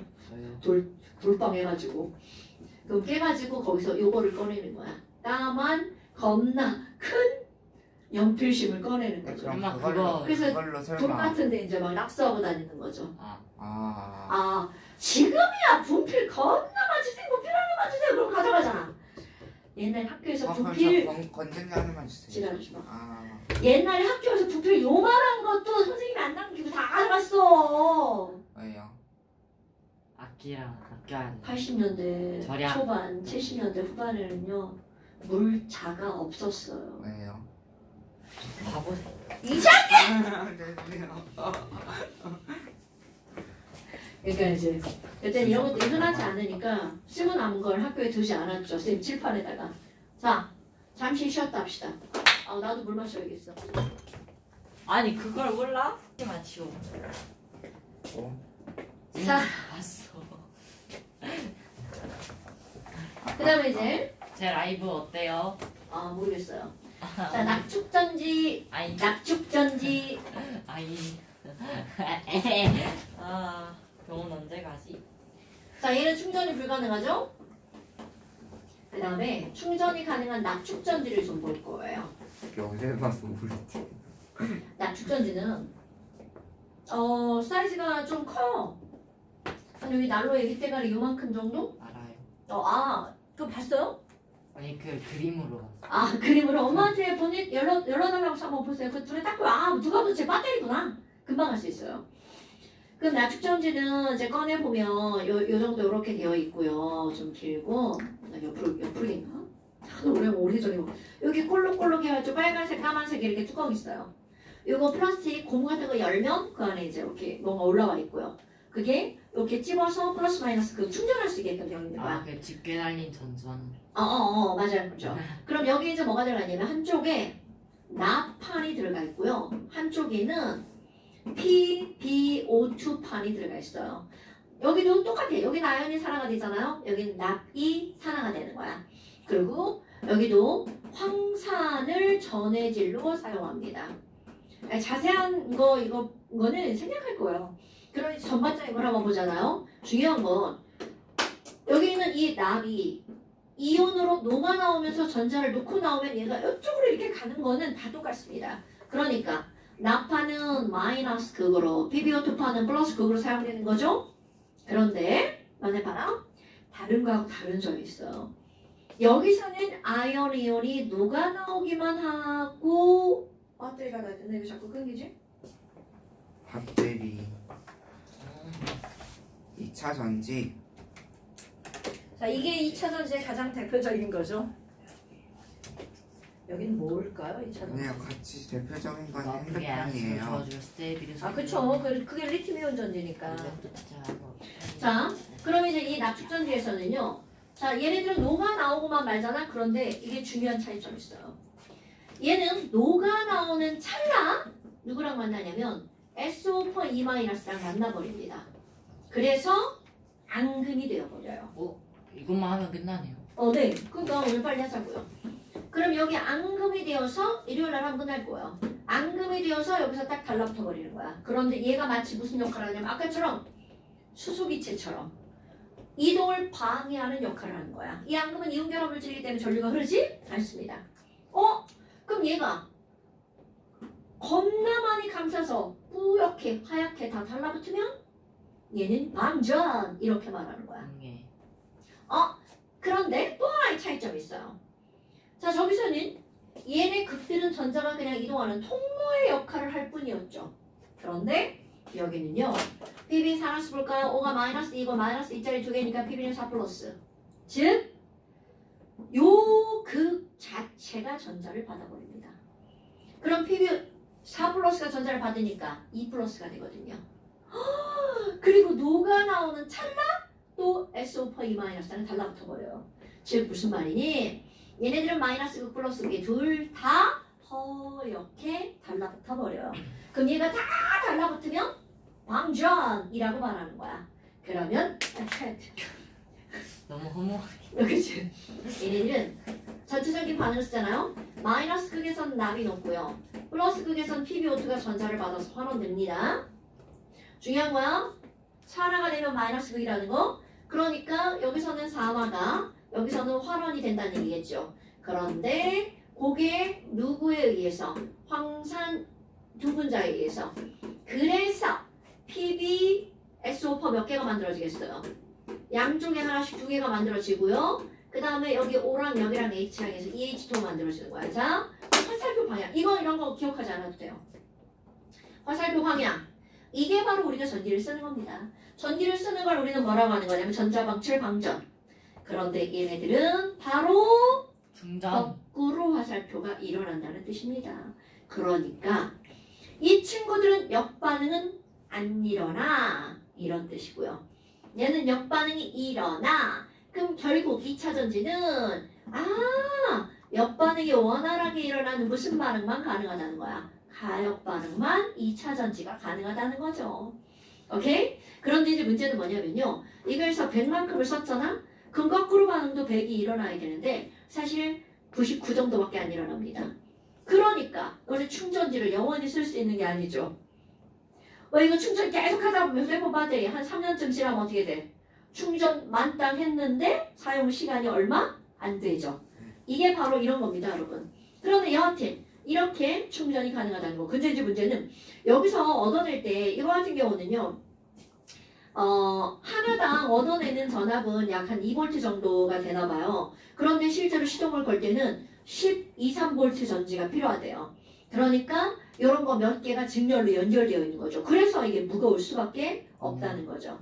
돌빵 해가지고 그럼 깨가지고 거기서 요거를 꺼내는 거야. 까만 겁나 큰 연필심을 꺼내는 네, 거죠. 그럼 엄마, 그걸로 그래서 그걸로 돈 설마 같은데 이제 막 낙서하고 다니는 거죠. 아 아 지금이야 분필 겁나 많이 쓰고 분필 하나만 주세요. 그럼 가져가잖아. 옛날 학교에서 그럼 분필 저 건전지 하나만 주세요. 지랄하지 마. 아 옛날에 학교에서 분필 요만한 것도 선생님이 안 남기고 다 가져갔어. 왜요? 아껴야 돼. 80년대 절약. 초반, 70년대 후반에는요 물자가 없었어요. 왜요? 바보세요. 이제 그러니까 이제 그때는 이런 것들이 흔하지 않으니까 쓰고 남은 걸 학교에 두지 않았죠. 선생님 칠판에다가. 자 잠시 쉬었다 합시다. 아 나도 물 마셔야겠어. 아니 그걸 몰라? 하지마 치워. 자 봤어. 그 다음에 이제 제 라이브 어때요? 아 모르겠어요. 자 낙축전지 아이 낙축전지 아이. 아 병원 언제 가지? 자 얘는 충전이 불가능하죠? 그 다음에 충전이 가능한 낙축전지를 좀 볼 거예요. 어제 봐서 모르지. 낙축전지는 사이즈가 좀 커요. 한 여기 난로 애기 때가리 요만큼 정도? 알아요. 그거 봤어요? 아니 그 그림으로 봤어. 아 그림으로 엄마한테 본인 열어달라고 해서 한번 보세요. 그 둘에 딱 누가 봐도 제 배터리구나. 금방 할 수 있어요. 그럼 낙축전지는 이제 꺼내보면 요 정도 이렇게 되어 있고요. 좀 길고 옆으로인가? 하도 오래전에 여기 꼴록꼴록 해가지고 빨간색 까만색 이렇게 뚜껑 있어요. 요거 플라스틱 고무 같은 거 열면 그 안에 이제 이렇게 뭔가 올라와 있고요. 그게 이렇게 찝어서 플러스 마이너스 그 충전할 수 있게끔 되어 있는 거야. 아그 집게 달린 전선. 맞아요. 그렇죠. 그럼 여기 이제 뭐가 들어가 있냐면 한쪽에 납판이 들어가 있고요. 한쪽에는 PbO2판이 들어가 있어요. 여기도 똑같아요. 여기는 아연이 산화가 되잖아요. 여기는 납이 산화가 되는 거야. 그리고 여기도 황산을 전해질로 사용합니다. 자세한 이거는 생략할 거예요. 그럼 전반적인 걸 한번 보잖아요. 중요한 건 여기 있는 이 납이 이온으로 녹아 나오면서 전자를 놓고 나오면 얘가 이쪽으로 이렇게 가는 거는 다 똑같습니다. 그러니까 납판은 마이너스 극으로 PbO2판은 플러스 극으로 사용되는 거죠. 그런데 너네 봐라. 다른 거하고 다른 점이 있어요. 여기서는 아연 이온이 녹아 나오기만 하고 배터리가 나 있는데 왜 자꾸 끊기지? 배터리 2차 전지 자 이게 2차 전지의 가장 대표적인 거죠. 여기는 뭘까요? 2차 전지? 그냥 같이 대표적인 건 그게 핸드폰이에요. 저어줄 스테이비를. 그쵸. 그게 리튬이온 전지니까. 자, 그럼 이제 이 낙축전지에서는요. 자, 얘네들은 녹아 나오고만 말잖아. 그런데 이게 중요한 차이점이 있어요. 얘는 녹아 나오는 찰나 누구랑 만나냐면 SO4E-랑 만나버립니다. 그래서 앙금이 되어버려요. 이것만 하면 끝나네요. 네. 그러니까 오늘 빨리 하자고요. 그럼 여기 앙금이 되어서 일요일날 한번 할 거예요. 앙금이 되어서 여기서 딱 달라붙어 버리는 거야. 그런데 얘가 마치 무슨 역할을 하냐면 아까처럼 수소기체처럼 이동을 방해하는 역할을 하는 거야. 이 앙금은 이온결합 물질이기 때문에 전류가 흐르지 않습니다. 그럼 얘가 겁나 많이 감싸서 뿌옇게 하얗게 다 달라붙으면 얘는 방전 이렇게 말하는 거야. 예. 그런데 또 하나의 차이점이 있어요. 자, 저기서는 얘네 극들은 전자가 그냥 이동하는 통로의 역할을 할 뿐이었죠. 그런데 여기는요. PB 사라스 볼까요? 5가 마이너스 2고 마이너스 2짜리 두 개니까 PB는 4 플러스. 즉, 요 극 자체가 전자를 받아버립니다. 그럼 PB 4 플러스가 전자를 받으니까 2 플러스가 되거든요. 그리고 노가 나오는 찰나 또 SO4 마이너스는 달라붙어버려요. 즉 무슨 말이니? 얘네들은 마이너스 극 플러스 극이 둘 다 허옇게 달라붙어버려요. 그럼 얘가 다 달라붙으면 방전이라고 말하는 거야. 그러면 너무 허무하게. 그치? 얘네들은 전체적인 반응을 쓰잖아요. 마이너스 극에선 납이 높고요. 플러스 극에선 PbO2가 전자를 받아서 환원됩니다. 중요한 거야. 산화가 되면 마이너스 극이라는 거. 그러니까 여기서는 산화가 여기서는 환원이 된다는 얘기겠죠. 그런데 그게 누구에 의해서? 황산 두 분자에 의해서. 그래서 PbSO4 몇 개가 만들어지겠어요? 양쪽에 하나씩 두 개가 만들어지고요. 그 다음에 여기 O랑 여기랑 H랑 해서 EH2가 만들어지는 거야. 자, 화살표 방향. 이런 거 기억하지 않아도 돼요. 화살표 방향. 이게 바로 우리가 전기를 쓰는 겁니다. 전기를 쓰는 걸 우리는 뭐라고 하는 거냐면 전자방출 방전. 그런데 얘네들은 바로 중전. 거꾸로 화살표가 일어난다는 뜻입니다. 그러니까 이 친구들은 역반응은 안 일어나 이런 뜻이고요. 얘는 역반응이 일어나. 그럼 결국 2차 전지는 역반응이 원활하게 일어나는 무슨 반응만 가능하다는 거야? 가역 반응만 2차 전지가 가능하다는 거죠. 오케이? 그런데 이제 문제는 뭐냐면요. 이거에서 100만큼을 썼잖아? 그럼 거꾸로 반응도 100이 일어나야 되는데 사실 99 정도밖에 안 일어납니다. 그러니까 우리 충전지를 영원히 쓸 수 있는 게 아니죠. 이거 충전 계속 하다 보면 휴대폰 배터리 한 3년쯤 지나면 어떻게 돼? 충전 만땅 했는데 사용 시간이 얼마? 안 되죠. 이게 바로 이런 겁니다, 여러분. 그런데 여하튼 이렇게 충전이 가능하다는 거. 근데 이제 문제는 여기서 얻어낼 때 이거 같은 경우는요. 하나당 얻어내는 전압은 약 한 2V 정도가 되나 봐요. 그런데 실제로 시동을 걸 때는 12, 3V 전지가 필요하대요. 그러니까 이런 거 몇 개가 직렬로 연결되어 있는 거죠. 그래서 이게 무거울 수밖에 없다는 거죠.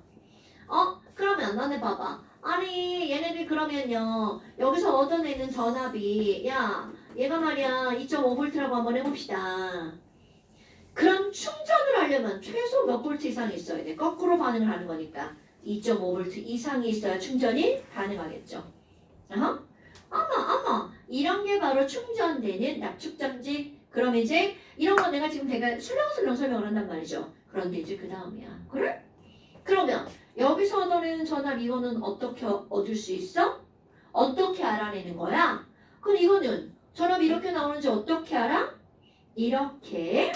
그러면 너네 봐봐. 아니 얘네들 그러면요. 여기서 얻어내는 전압이 얘가 말이야 2.5V라고 한번 해봅시다. 그럼 충전을 하려면 최소 몇 볼트 이상이 있어야 돼. 거꾸로 반응을 하는 거니까 2.5V 이상이 있어야 충전이 가능하겠죠. 아마 이런 게 바로 충전되는 납축장치. 그럼 이제 이런 거 내가 지금 되게 술렁술렁 설명을 한단 말이죠. 그런데 이제 그 다음이야. 그래? 그러면 여기서 얻어내는 전압 이거는 어떻게 얻을 수 있어? 어떻게 알아내는 거야? 그럼 이거는 전압이 이렇게 나오는지 어떻게 알아? 이렇게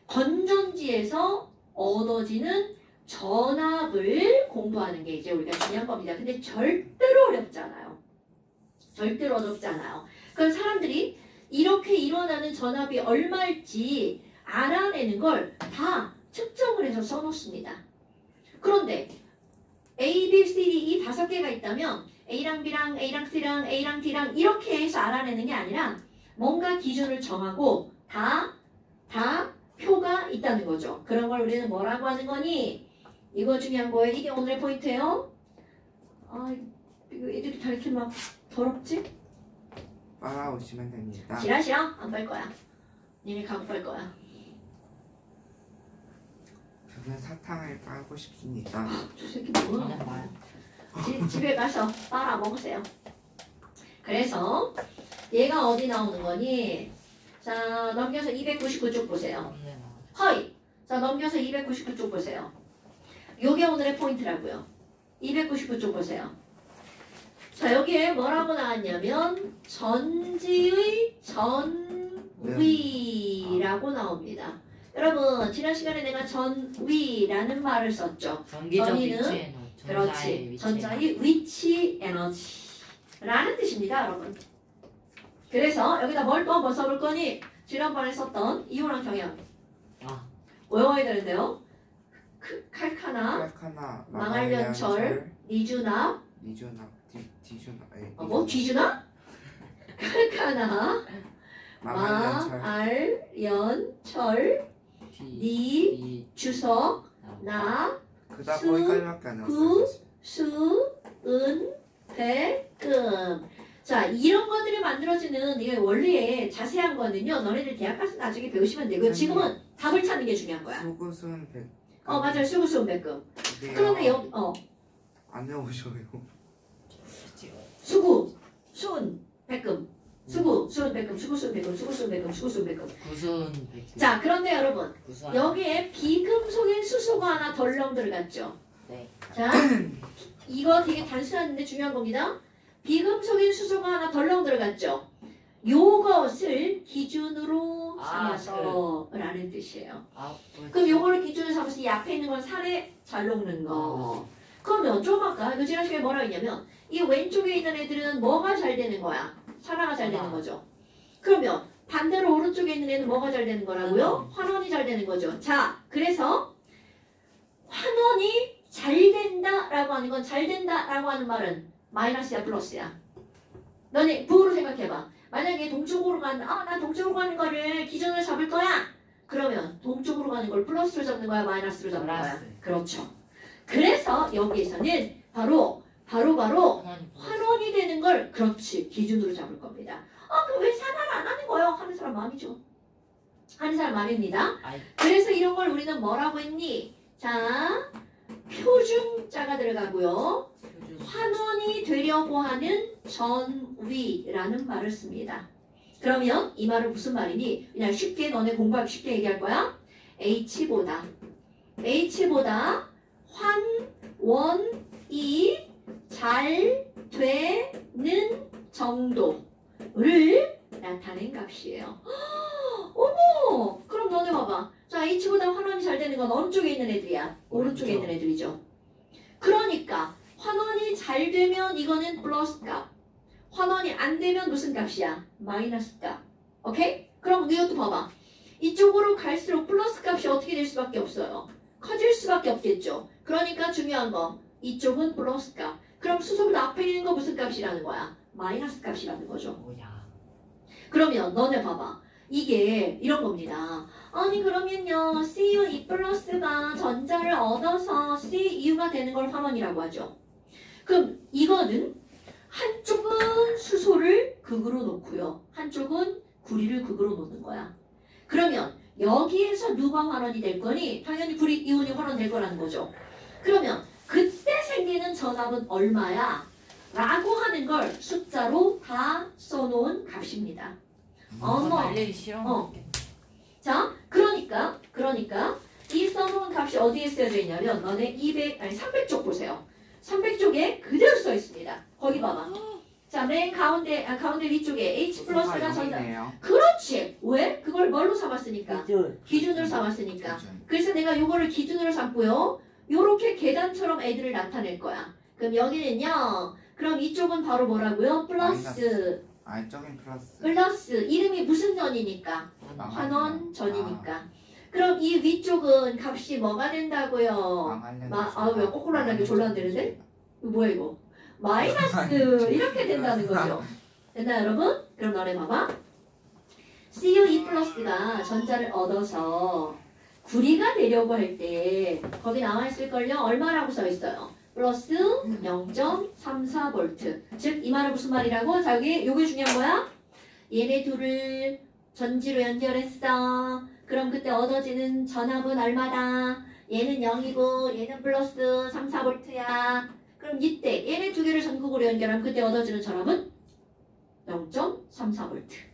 건전지에서 얻어지는 전압을 공부하는 게 이제 우리가 중요한 겁니다. 근데 절대로 어렵잖아요. 절대로 어렵지 않아요. 그럼 사람들이 이렇게 일어나는 전압이 얼마일지 알아내는 걸 다 측정을 해서 써놓습니다. 그런데 A, B, C, D 이 5개가 있다면 A랑 B랑 A랑 C랑 A랑 D랑 이렇게 해서 알아내는 게 아니라 뭔가 기준을 정하고 다 표가 있다는 거죠. 그런 걸 우리는 뭐라고 하는 거니? 이거 중요한 거예요. 이게 오늘의 포인트예요. 이거 애들이 다 이렇게 막 더럽지? 빨아오시면 됩니다. 싫어? 안 빨 거야. 니네 가고 빨 거야. 저는 사탕을 빨고 싶습니다. 저 새끼 뭐야? 저는 봐요. 집에 가서 빨아 먹으세요. 그래서 얘가 어디 나오는 거니? 자, 넘겨서 299쪽 보세요. 없네 나. 허이! 자, 넘겨서 299쪽 보세요. 요게 오늘의 포인트라고요. 299쪽 보세요. 자, 여기에 뭐라고 나왔냐면 전지의 전위라고 나옵니다. 여러분, 지난 시간에 내가 전위라는 말을 썼죠. 전기적 전위는 위치 에너지. 그렇지. 전자의 위치 에너지라는 뜻입니다, 여러분. 그래서 여기다 뭘 또 한번 써볼 거니? 지난번에 썼던 이유랑 경향. 외워야 되는데요. 칼카나, 칼카나, 망할련철, 니주나, 니주나, 디주나, 뭐 뒤주나? 칼카나, 망할련철, 망알연철, 니, 주석, 나, 그다음 수, 거기까지밖에 안 구, 외웠어요. 사실. 수, 은, 배, 금. 자, 이런 것들이 만들어지는 이게 원래 자세한 거는요. 너네들 대학 가서 나중에 배우시면 되고요. 지금은 답을 찾는 게 중요한 거야. 수구순 백. 맞아요. 수구, 수은, 백금. 이게요, 그런데 여기, 안 외우셔요. 수구, 수은, 백금. 수구, 수은, 백금, 수구, 수은, 백금, 수구, 수은, 백금, 수구, 수은, 백금. 구순 자, 그런데 여러분, 구순 여기에 비금속인 수소가 하나 덜렁 들어갔죠. 네. 자, 이거 되게 단순한데 중요한 겁니다. 비금속인 수소가 하나 덜렁 들어갔죠. 요것을 기준으로 삼아서 라는 뜻이에요. 그럼 요거를 기준으로 삼아서 이 앞에 있는 건 살에 잘 녹는 거. 그러면 좀 아까 그 지난 시간에 뭐라고 했냐면 이 왼쪽에 있는 애들은 뭐가 잘 되는 거야? 산화가 잘 되는 거죠. 그러면 반대로 오른쪽에 있는 애는 뭐가 잘 되는 거라고요? 환원이 잘 되는 거죠. 자, 그래서 환원이 잘 된다라고 하는 건 잘 된다라고 하는 말은 마이너스야 플러스야? 너네 부호로 생각해봐. 만약에 동쪽으로 가는 나 동쪽으로 가는 거를 기준으로 잡을 거야. 그러면 동쪽으로 가는 걸 플러스로 잡는 거야, 마이너스로 잡는 거야? 플러스. 그렇죠. 그래서 여기에서는 바로 환원이 되는 걸 그렇지 기준으로 잡을 겁니다. 그럼 왜 산화를 안 하는 거예요? 하는 사람 마음이죠. 하는 사람 마음입니다. 그래서 이런 걸 우리는 뭐라고 했니? 자, 표준자가 들어가고요. 환원이 되려고 하는 전위라는 말을 씁니다. 그러면 이 말은 무슨 말이니? 그냥 쉽게 너네 공부하기 쉽게 얘기할 거야. H보다 환원이 잘 되는 정도를 나타낸 값이에요. 어머! 그럼 너네 봐봐. 자, H보다 환원이 잘 되는 건 어느 쪽에 있는 애들이야? 오른쪽에 있는 애들이죠. 그러니까 환원이 잘 되면 이거는 플러스 값. 환원이 안 되면 무슨 값이야? 마이너스 값. 오케이? 그럼 이것도 봐봐. 이쪽으로 갈수록 플러스 값이 어떻게 될 수밖에 없어요? 커질 수밖에 없겠죠. 그러니까 중요한 거. 이쪽은 플러스 값. 그럼 수소보다 앞에 있는 거 무슨 값이라는 거야? 마이너스 값이라는 거죠. 뭐야? 그러면 너네 봐봐. 이게 이런 겁니다. 아니 그러면요 CU2 플러스가 전자를 얻어서 CU가 되는 걸 환원이라고 하죠. 그럼 이거는 한쪽은 수소를 극으로 놓고요. 한쪽은 구리를 극으로 놓는 거야. 그러면 여기에서 누가 환원이 될 거니? 당연히 구리 이온이 환원될 거라는 거죠. 그러면 그때 생기는 전압은 얼마야? 라고 하는 걸 숫자로 다 써놓은 값입니다. 어머. 알레리 싫어. 자, 그러니까 이 써놓은 값이 어디에 쓰여져 있냐면 너네 300쪽 보세요. 300쪽에 그대로 써 있습니다. 거기 봐봐. 자, 맨 가운데 위쪽에 H 플러스가 전자. 그렇지. 왜? 그걸 뭘로 삼았으니까? 기준으로 삼았으니까. 기준. 그래서 내가 요거를 기준으로 삼고요. 요렇게 계단처럼 애들을 나타낼 거야. 그럼 여기는요. 그럼 이쪽은 바로 뭐라고요? 플러스. 저긴 플러스. 플러스. 이름이 무슨 전이니까? 환원 전이니까. 그럼 이 위쪽은 값이 뭐가 된다고요? 왜 거꾸로 하려고 졸라 안 되는데? 이거 뭐야 이거? 마이너스 이렇게 된다는 거죠. 됐나 여러분? 그럼 너네 봐봐. CU2 플러스가 전자를 얻어서 구리가 되려고 할 때 거기 나와 있을걸요? 얼마라고 써 있어요? 플러스 0.34V. 즉 이 말은 무슨 말이라고? 자 여기 요게 중요한 거야. 얘네 둘을 전지로 연결했어. 그럼 그때 얻어지는 전압은 얼마다? 얘는 0이고 얘는 플러스 3, 4V야. 그럼 이때 얘네 두 개를 전극으로 연결하면 그때 얻어지는 전압은 0.34V.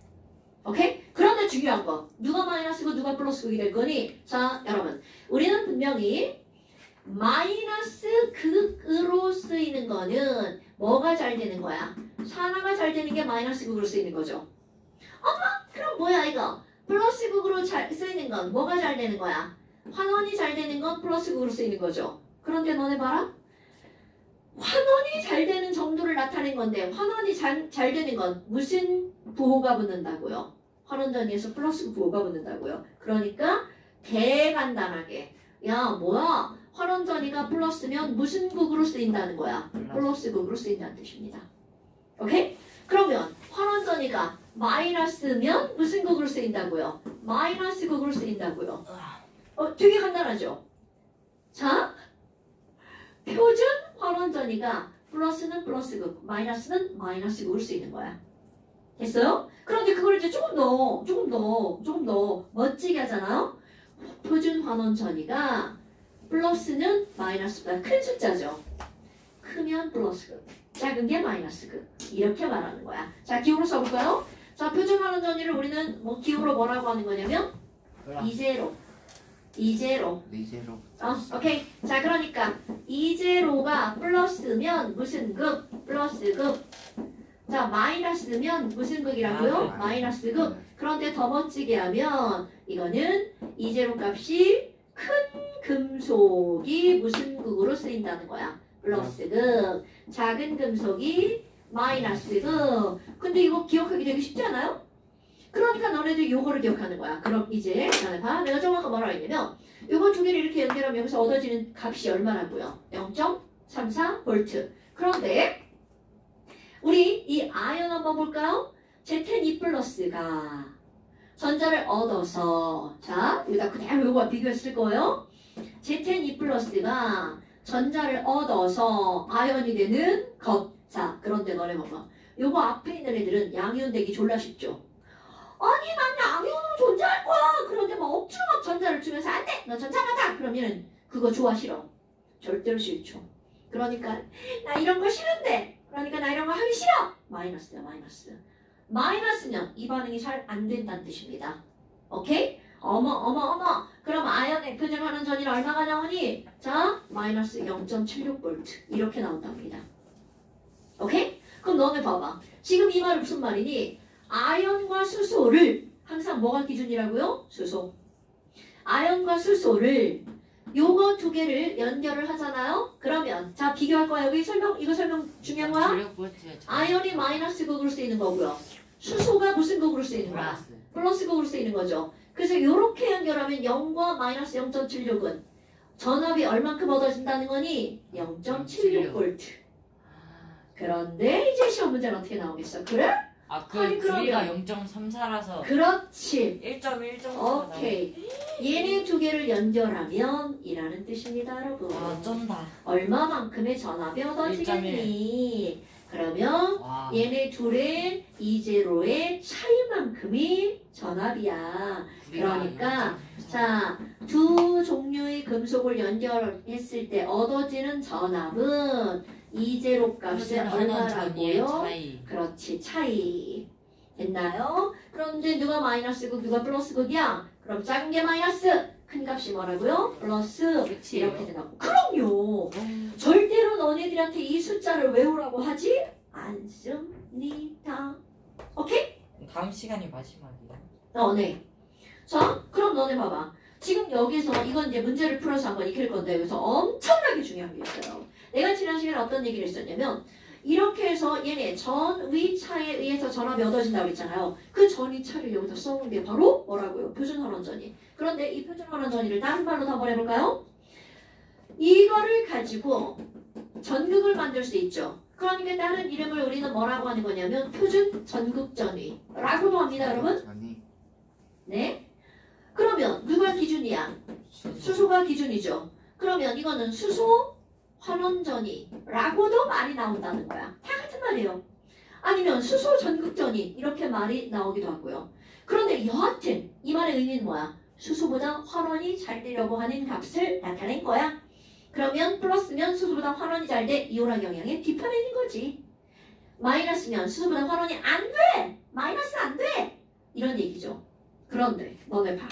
오케이? 그런데 중요한 거. 누가 마이너스고 누가 플러스 극이 될 거니? 자, 여러분. 우리는 분명히 마이너스 극으로 쓰이는 거는 뭐가 잘 되는 거야? 산화가 잘 되는 게 마이너스 극으로 쓰이는 거죠. 그럼 뭐야 이거? 플러스 극으로 쓰이는 건 뭐가 잘 되는 거야? 환원이 잘 되는 건 플러스 극으로 쓰이는 거죠. 그런데 너네 봐라. 환원이 잘 되는 정도를 나타낸 건데 환원이 잘 되는 건 무슨 부호가 붙는다고요? 환원전이에서 플러스 부호가 붙는다고요. 그러니까 대간단하게 야 뭐야 환원전이가 플러스면 무슨 극으로 쓰인다는 거야? 플러스 극으로 쓰인다는 뜻입니다. 오케이? 그러면 환원전이가 마이너스면 무슨 극으로 쓰인다고요? 마이너스 극으로 쓰인다고요. 되게 간단하죠? 자, 표준 환원전이가 플러스는 플러스 극, 마이너스는 마이너스 극으로 쓰이는 거야. 됐어요? 그런데 그걸 이제 조금 더 멋지게 하잖아요? 표준 환원전이가 플러스는 마이너스보다 큰 숫자죠. 크면 플러스 극, 작은 게 마이너스 극. 이렇게 말하는 거야. 자, 기호로 써볼까요? 자, 표준 환원전이를 우리는 뭐 기호로 뭐라고 하는 거냐면 이제로. 이제로. 오케이. 자, 그러니까 이제로가 플러스면 무슨 극? 플러스 극. 자, 마이너스면 무슨 극이라고요? 마이너스 극. 그런데 더 멋지게 하면 이거는 이제로 값이 큰 금속이 무슨 극으로 쓰인다는 거야? 플러스 극. 작은 금속이 마이너스 극. 근데 이거 기억하기 되게 쉽지 않아요? 그러니까 너네들 요거를 기억하는 거야. 그럼 이제 봐. 내가 좀 아까 뭐라고 했냐면 요거 두 개를 이렇게 연결하면 여기서 얻어지는 값이 얼마라고요? 0.34V. 그런데 우리 이 아이언 한번 볼까요? Z2 플러스가 전자를 얻어서 자 여기다 그대로 요거와 비교했을 거예요. Z2 플러스가 전자를 얻어서 아이언이 되는 것. 자 그런데 너네 봐봐. 요거 앞에 있는 애들은 양이온 되기 졸라 쉽죠. 아니 난 양이온으로 존재할 거야. 그런데 막 억지로 막 전자를 주면서 안 돼. 너 전자 받아. 그러면은 그거 좋아 싫어. 절대로 싫죠. 그러니까 나 이런 거 싫은데. 그러니까 나 이런 거 하기 싫어. 마이너스야 마이너스. 마이너스면 이 반응이 잘 안 된다는 뜻입니다. 오케이? 어머. 그럼 아연의 표준 환원전이 얼마가 나오니? 자 마이너스 0.76V 이렇게 나온답니다. 오케이? 그럼 너네 봐봐. 지금 이 말은 무슨 말이니? 아연과 수소를 항상 뭐가 기준이라고요? 수소. 아연과 수소를 요거 두 개를 연결을 하잖아요. 그러면 자 비교할 거야. 여기 이거 설명 중요한 거야. 아연이 마이너스 극으로 쓰이는 거고요. 수소가 무슨 극으로 쓰이는 거야? 플러스 극으로 쓰이는 거죠. 그래서 요렇게 연결하면 0과 마이너스 0.76은 전압이 얼만큼 얻어진다는 거니? 0.76V. 그런데 이제 시험 문제는 어떻게 나오겠어? 그래? 그 둘이가 0.34라서 그렇지. 1.1 정도. 오케이. 얘네 두 개를 연결하면 이라는 뜻입니다, 여러분. 쩐다. 얼마만큼의 전압이 얻어지겠니? 그러면 얘네 둘의 이제로의 차이만큼이 전압이야. 그러니까 자, 두 종류의 금속을 연결했을 때 얻어지는 전압은 이제로 값의 얼마라고요? 그렇지, 차이. 됐나요? 그런데 누가 마이너스극, 누가 플러스극이야? 그럼 작은 게 마이너스, 큰 값이 뭐라고요? 플러스. 그치. 이렇게 되나고. 그럼요. 절대로 너네들한테 이 숫자를 외우라고 하지 않습니다. 오케이? 다음 시간이 마지막이야. 네. 자, 그럼 너네 봐봐. 지금 여기서 이건 이제 문제를 풀어서 한번 익힐 건데 여기서 엄청나게 중요한 게 있어요. 내가 지난 시간에 어떤 얘기를 했었냐면 이렇게 해서 얘네 전위차에 의해서 전압이 얻어진다고 했잖아요. 그 전위차를 여기다 써놓은 게 바로 뭐라고요? 표준환원전이. 그런데 이 표준환원전이를 다른 말로 한번 해볼까요? 이거를 가지고 전극을 만들 수 있죠. 그러니까 다른 이름을 우리는 뭐라고 하는 거냐면 표준 전극전위라고도 합니다, 여러분. 네? 그러면 누가 기준이야? 수소가 기준이죠. 그러면 이거는 수소 환원전이라고도 말이 나온다는 거야. 다 같은 말이에요. 아니면 수소 전극전이 이렇게 말이 나오기도 하고요. 그런데 여하튼 이 말의 의미는 뭐야? 수소보다 환원이 잘 되려고 하는 값을 나타낸 거야. 그러면 플러스면 수소보다 환원이 잘 돼 이온화 경향의 뒤편인 거지. 마이너스면 수소보다 환원이 안 돼. 마이너스 안 돼. 이런 얘기죠. 그런데 너네 봐.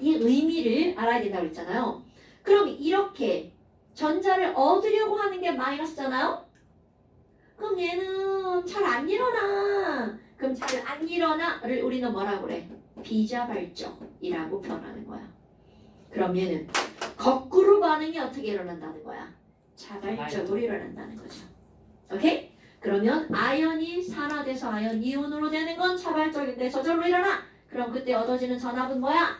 이 의미를 알아야 된다고 그랬잖아요. 그럼 이렇게 전자를 얻으려고 하는 게 마이너스잖아요? 그럼 얘는 잘 안 일어나. 그럼 잘 안 일어나를 우리는 뭐라고 그래? 비자발적이라고 표현하는 거야. 그럼 얘는 거꾸로 반응이 어떻게 일어난다는 거야? 자발적으로 일어난다는 거죠. 오케이? 그러면 아연이 산화돼서 아연 이온으로 되는 건 자발적인데 저절로 일어나. 그럼 그때 얻어지는 전압은 뭐야?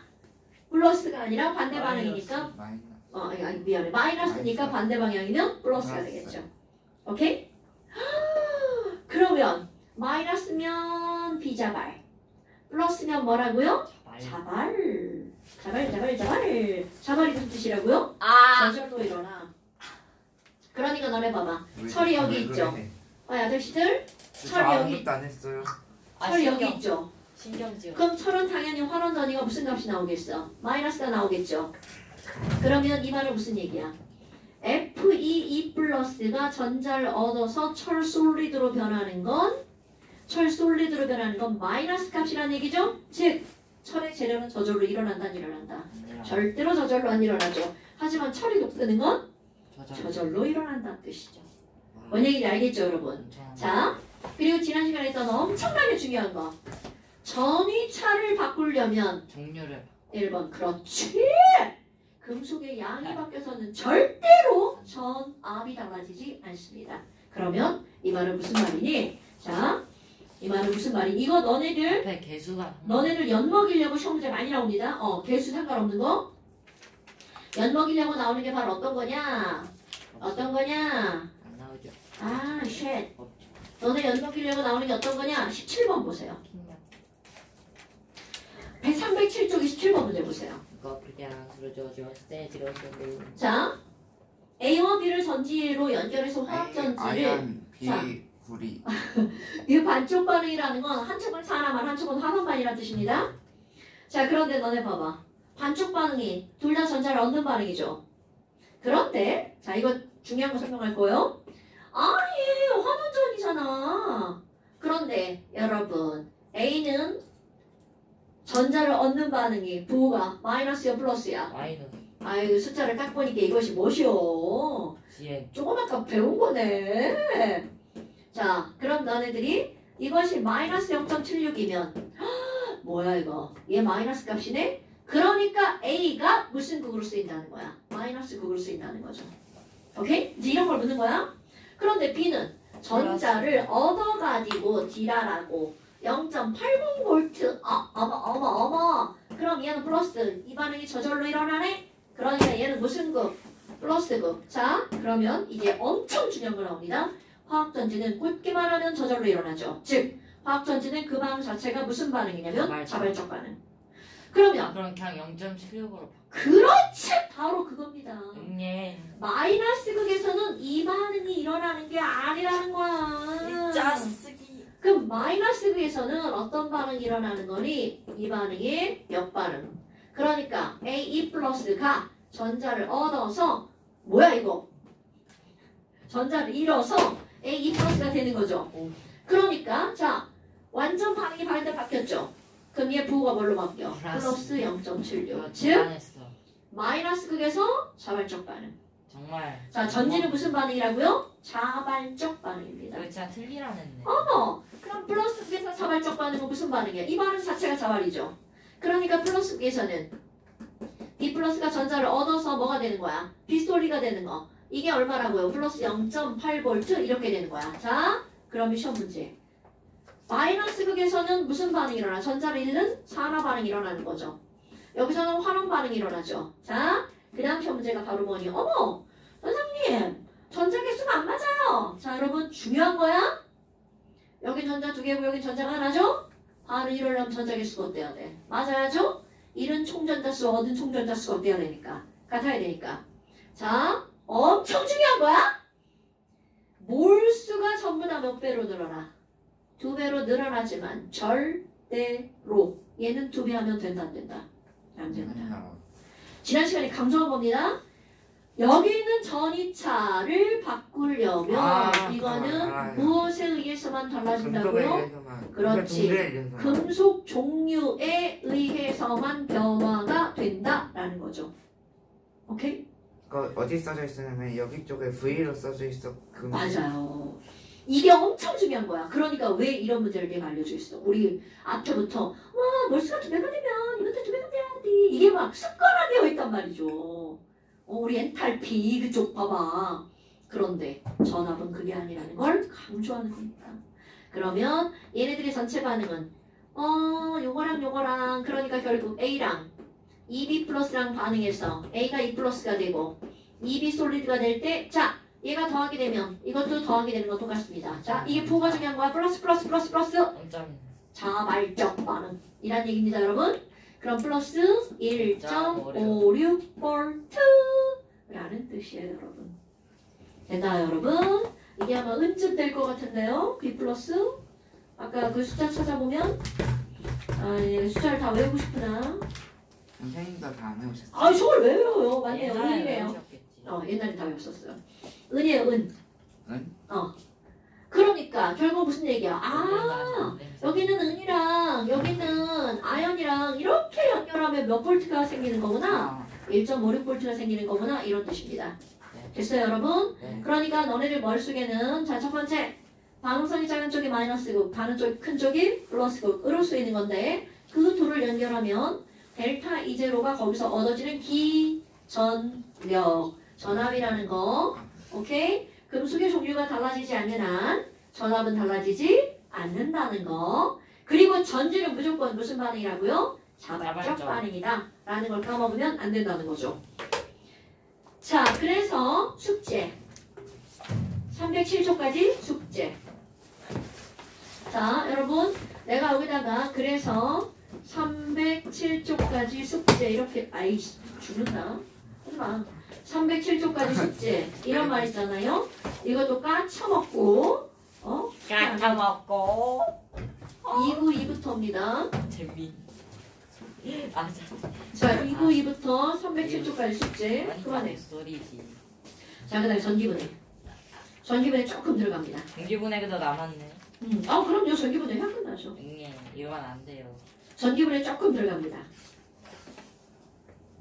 플러스가 아니라 반대 방향이니까 마이너스. 아니 미안해. 마이너스니까 마이너스. 반대 방향이면 플러스가 플러스. 되겠죠. 오케이? 그러면 마이너스면 비자발, 플러스면 뭐라고요? 자발. 자발이 무슨 뜻이라고요? 아. 저절로 일어나. 그러니까 너네 봐봐. 왜- 철이 여기 왜 있죠. 그래? 아저씨들 저 철이 여기 아무것도 안 했어요. 철이 여기 있죠. 신경질. 그럼 철은 당연히 활원 단위가 무슨 값이 나오겠어? 마이너스가 나오겠죠. 그러면 이 말은 무슨 얘기야? Fe2 플러스가 전자를 얻어서 철 솔리드로 변하는 건 마이너스 값이라는 얘기죠? 즉 철의 재료는 저절로 일어난다 안 일어난다? 절대로 저절로 안 일어나죠. 하지만 철이 녹쓰는 건 저절로 일어난다는 뜻이죠. 뭔 얘기인지 알겠죠 여러분? 자, 그리고 지난 시간에 했던 엄청나게 중요한 거. 전위차를 바꾸려면 종류를 1번 그렇지! 금속의 양이 바뀌어서는 절대로 전압이 달라지지 않습니다. 그러면 이 말은 무슨 말이니? 자, 이 말은 무슨 말이? 이거 너네들 앞에 개수가 연 먹이려고 시험 문제 많이 나옵니다. 개수 상관없는 거. 연 먹이려고 나오는 게 바로 어떤 거냐? 어떤 거냐? 안 나오죠. 아, 쉣. 없죠. 너네 연 먹이려고 나오는 게 어떤 거냐? 17번 보세요. 307쪽 27번 문제 보세요. 이거 그냥 쓰러져 스테이지로 쓰고. 자, A와 B를 전지로 연결해서 화학 전지를 아연 자. 비구리. 이 반쪽 반응이라는 건 한쪽은 산화만 한쪽은 화학반이라는 뜻입니다. 자, 그런데 너네 봐봐. 반쪽 반응이 둘 다 전자를 얻는 반응이죠. 그런데 자, 이거 중요한 거 설명할 거예요. 아니, 환원전이잖아. 그런데 여러분, A는 전자를 얻는 반응이 부호가 마이너스야 플러스야? 마이너스. 아유, 숫자를 딱 보니까 이것이 무엇이오? 지엔. 조금 아까 배운 거네. 자, 그럼 너네들이 이것이 마이너스 0.76이면 뭐야 이거? 얘 마이너스 값이네? 그러니까 A가 무슨 극으로 쓰인다는 거야? 마이너스 극으로 쓰인다는 거죠. 오케이? 이제 이런 걸 묻는 거야. 그런데 B는 전자를 얻어가지고 D라라고 0.80V 어머 그럼 얘는 플러스 이 반응이 저절로 일어나네? 그러니까 얘는 무슨 극? 플러스 극. 자, 그러면 이제 엄청 중요한 거 나옵니다. 화학전지는 굳게 말하면 저절로 일어나죠. 즉 화학전지는 그 반응 자체가 무슨 반응이냐면 자발적 반응. 그러면 그럼 그냥 0.76으로 그렇지! 바로 그겁니다. 예. 마이너스 극에서는 이 반응이 일어나는 게 아니라는 거야. 짜쓰기. 그럼 마이너스 극에서는 어떤 반응이 일어나는 거니? 이 반응이 역반응. 그러니까 A2 플러스가 전자를 얻어서 뭐야 이거? 전자를 잃어서 A2 플러스가 되는 거죠. 그러니까 자 완전 반응이 바뀌었죠. 그럼 얘 부호가 뭘로 바뀌어? 플러스 0.76. 즉 즉 마이너스 극에서 자발적 반응. 정말. 자 전지는 무슨 반응이라고요? 자발적 반응입니다. 이거 진짜 틀리라는 애. 어머! 그럼 플러스 극에서 자발적 반응은 무슨 반응이야? 이 반응 자체가 자발이죠. 그러니까 플러스 극에서는 이 플러스가 전자를 얻어서 뭐가 되는 거야? 빗소리가 되는 거. 이게 얼마라고요? 플러스 0.8V 이렇게 되는 거야. 자, 그러면 시험 문제. 마이너스 극에서는 무슨 반응이 일어나? 전자를 잃는 산화 반응이 일어나는 거죠. 여기서는 환원 반응이 일어나죠. 자, 그 다음 시험 문제가 바로 뭐니? 어머! 선생님! 전자 개수가 안 맞아요! 자, 여러분 중요한 거야? 여긴 전자 두 개고 여긴 전자가 하나죠? 반응 이루려면 전자 개수가 어때야 돼? 맞아야죠? 잃은 총전자 수, 얻은 총전자 수가 어때야 되니까? 같아야 되니까. 자, 엄청 중요한 거야? 몰수가 전부 다 몇 배로 늘어나? 2배로 늘어나지만 절대로 얘는 2배 하면 된다 안 된다? 안 된다. 지난 시간에 강조한 겁니다. 여기 있는 전이차를 바꾸려면 이거는 무엇에 의해서만 달라진다고요? 그렇지. 금속 종류에 의해서만 변화가 된다라는 거죠. 오케이? 어디 써져 있었냐면 여기 쪽에 V로 써져 있어. 맞아요. 이게 엄청 중요한 거야. 그러니까 왜 이런 문제를 내가 알려줘 있어. 우리 앞부터 와 몰수가 2배가 되면 이것도 2배가 돼야지. 이게 막 습관화되어 있단 말이죠. 우리 엔탈피 그쪽 봐봐. 그런데 전압은 그게 아니라는 걸 강조하는 겁니다. 그러면 얘네들의 전체 반응은 요거랑 요거랑 그러니까 결국 A랑 2B 플러스랑 반응해서 A가 2 플러스가 되고 2B 솔리드가 될 때 자 얘가 더하게 되면 이것도 더하게 되는 거 똑같습니다. 자 이게 부호가 중요한 거야. 플러스 플러스 플러스 플러스 점점 자발적 반응이란 얘기입니다 여러분. 그럼 플러스 1.56 볼트라는 뜻이에요 여러분. 됐나요 여러분? 이게 아마 은쯤 될 것 같은데요. B 플러스 아까 그 숫자 찾아보면 예, 숫자를 다 외우고 싶구나. 선생님도 다 안 해오셨어요? 아 저걸 왜 외워요? 맞네요. 옛날에 은이네요. 외우셨겠지. 옛날에 다 외웠었어요. 은이에요 은. 은? 그러니까 결국 무슨 얘기야? 아, 여기는 은이랑 여기는 아연이랑 이렇게 연결하면 몇 볼트가 생기는 거구나. 1.56볼트가 생기는 거구나 이런 뜻입니다. 됐어요 여러분? 네. 그러니까 너네들 머릿속에는 자 첫 번째 반응성이 작은 쪽이 마이너스고 반응 쪽이 큰 쪽이 플러스고 으로 쓰이는 건데 그 둘을 연결하면 델타 이제로가 거기서 얻어지는 기전력 전압이라는 거. 오케이? 금속의 종류가 달라지지 않는 한 전압은 달라지지 않는다는 거. 그리고 전지는 무조건 무슨 반응이라고요? 자발적 자발적. 반응이다 라는 걸 까먹으면 안 된다는 거죠. 자 그래서 숙제 307초까지 숙제. 자 여러분 내가 여기다가 그래서 307쪽까지 숙제 이렇게 아이 죽는다 하지마 307쪽까지 숙제 이런 말 있잖아요. 이것도 까쳐먹고 깎아 먹고 2구 2부터입니다. 재미. 아, 자 2구 2부터 307쪽까지 숙제 그만해. 소리지. 자 그 다음에 전기분해 조금 들어갑니다. 공기분해도 남았네. 그럼요 전기분해 해야 끝나죠. 응, 이러면 안 돼요. 전기분해 조금 들어갑니다.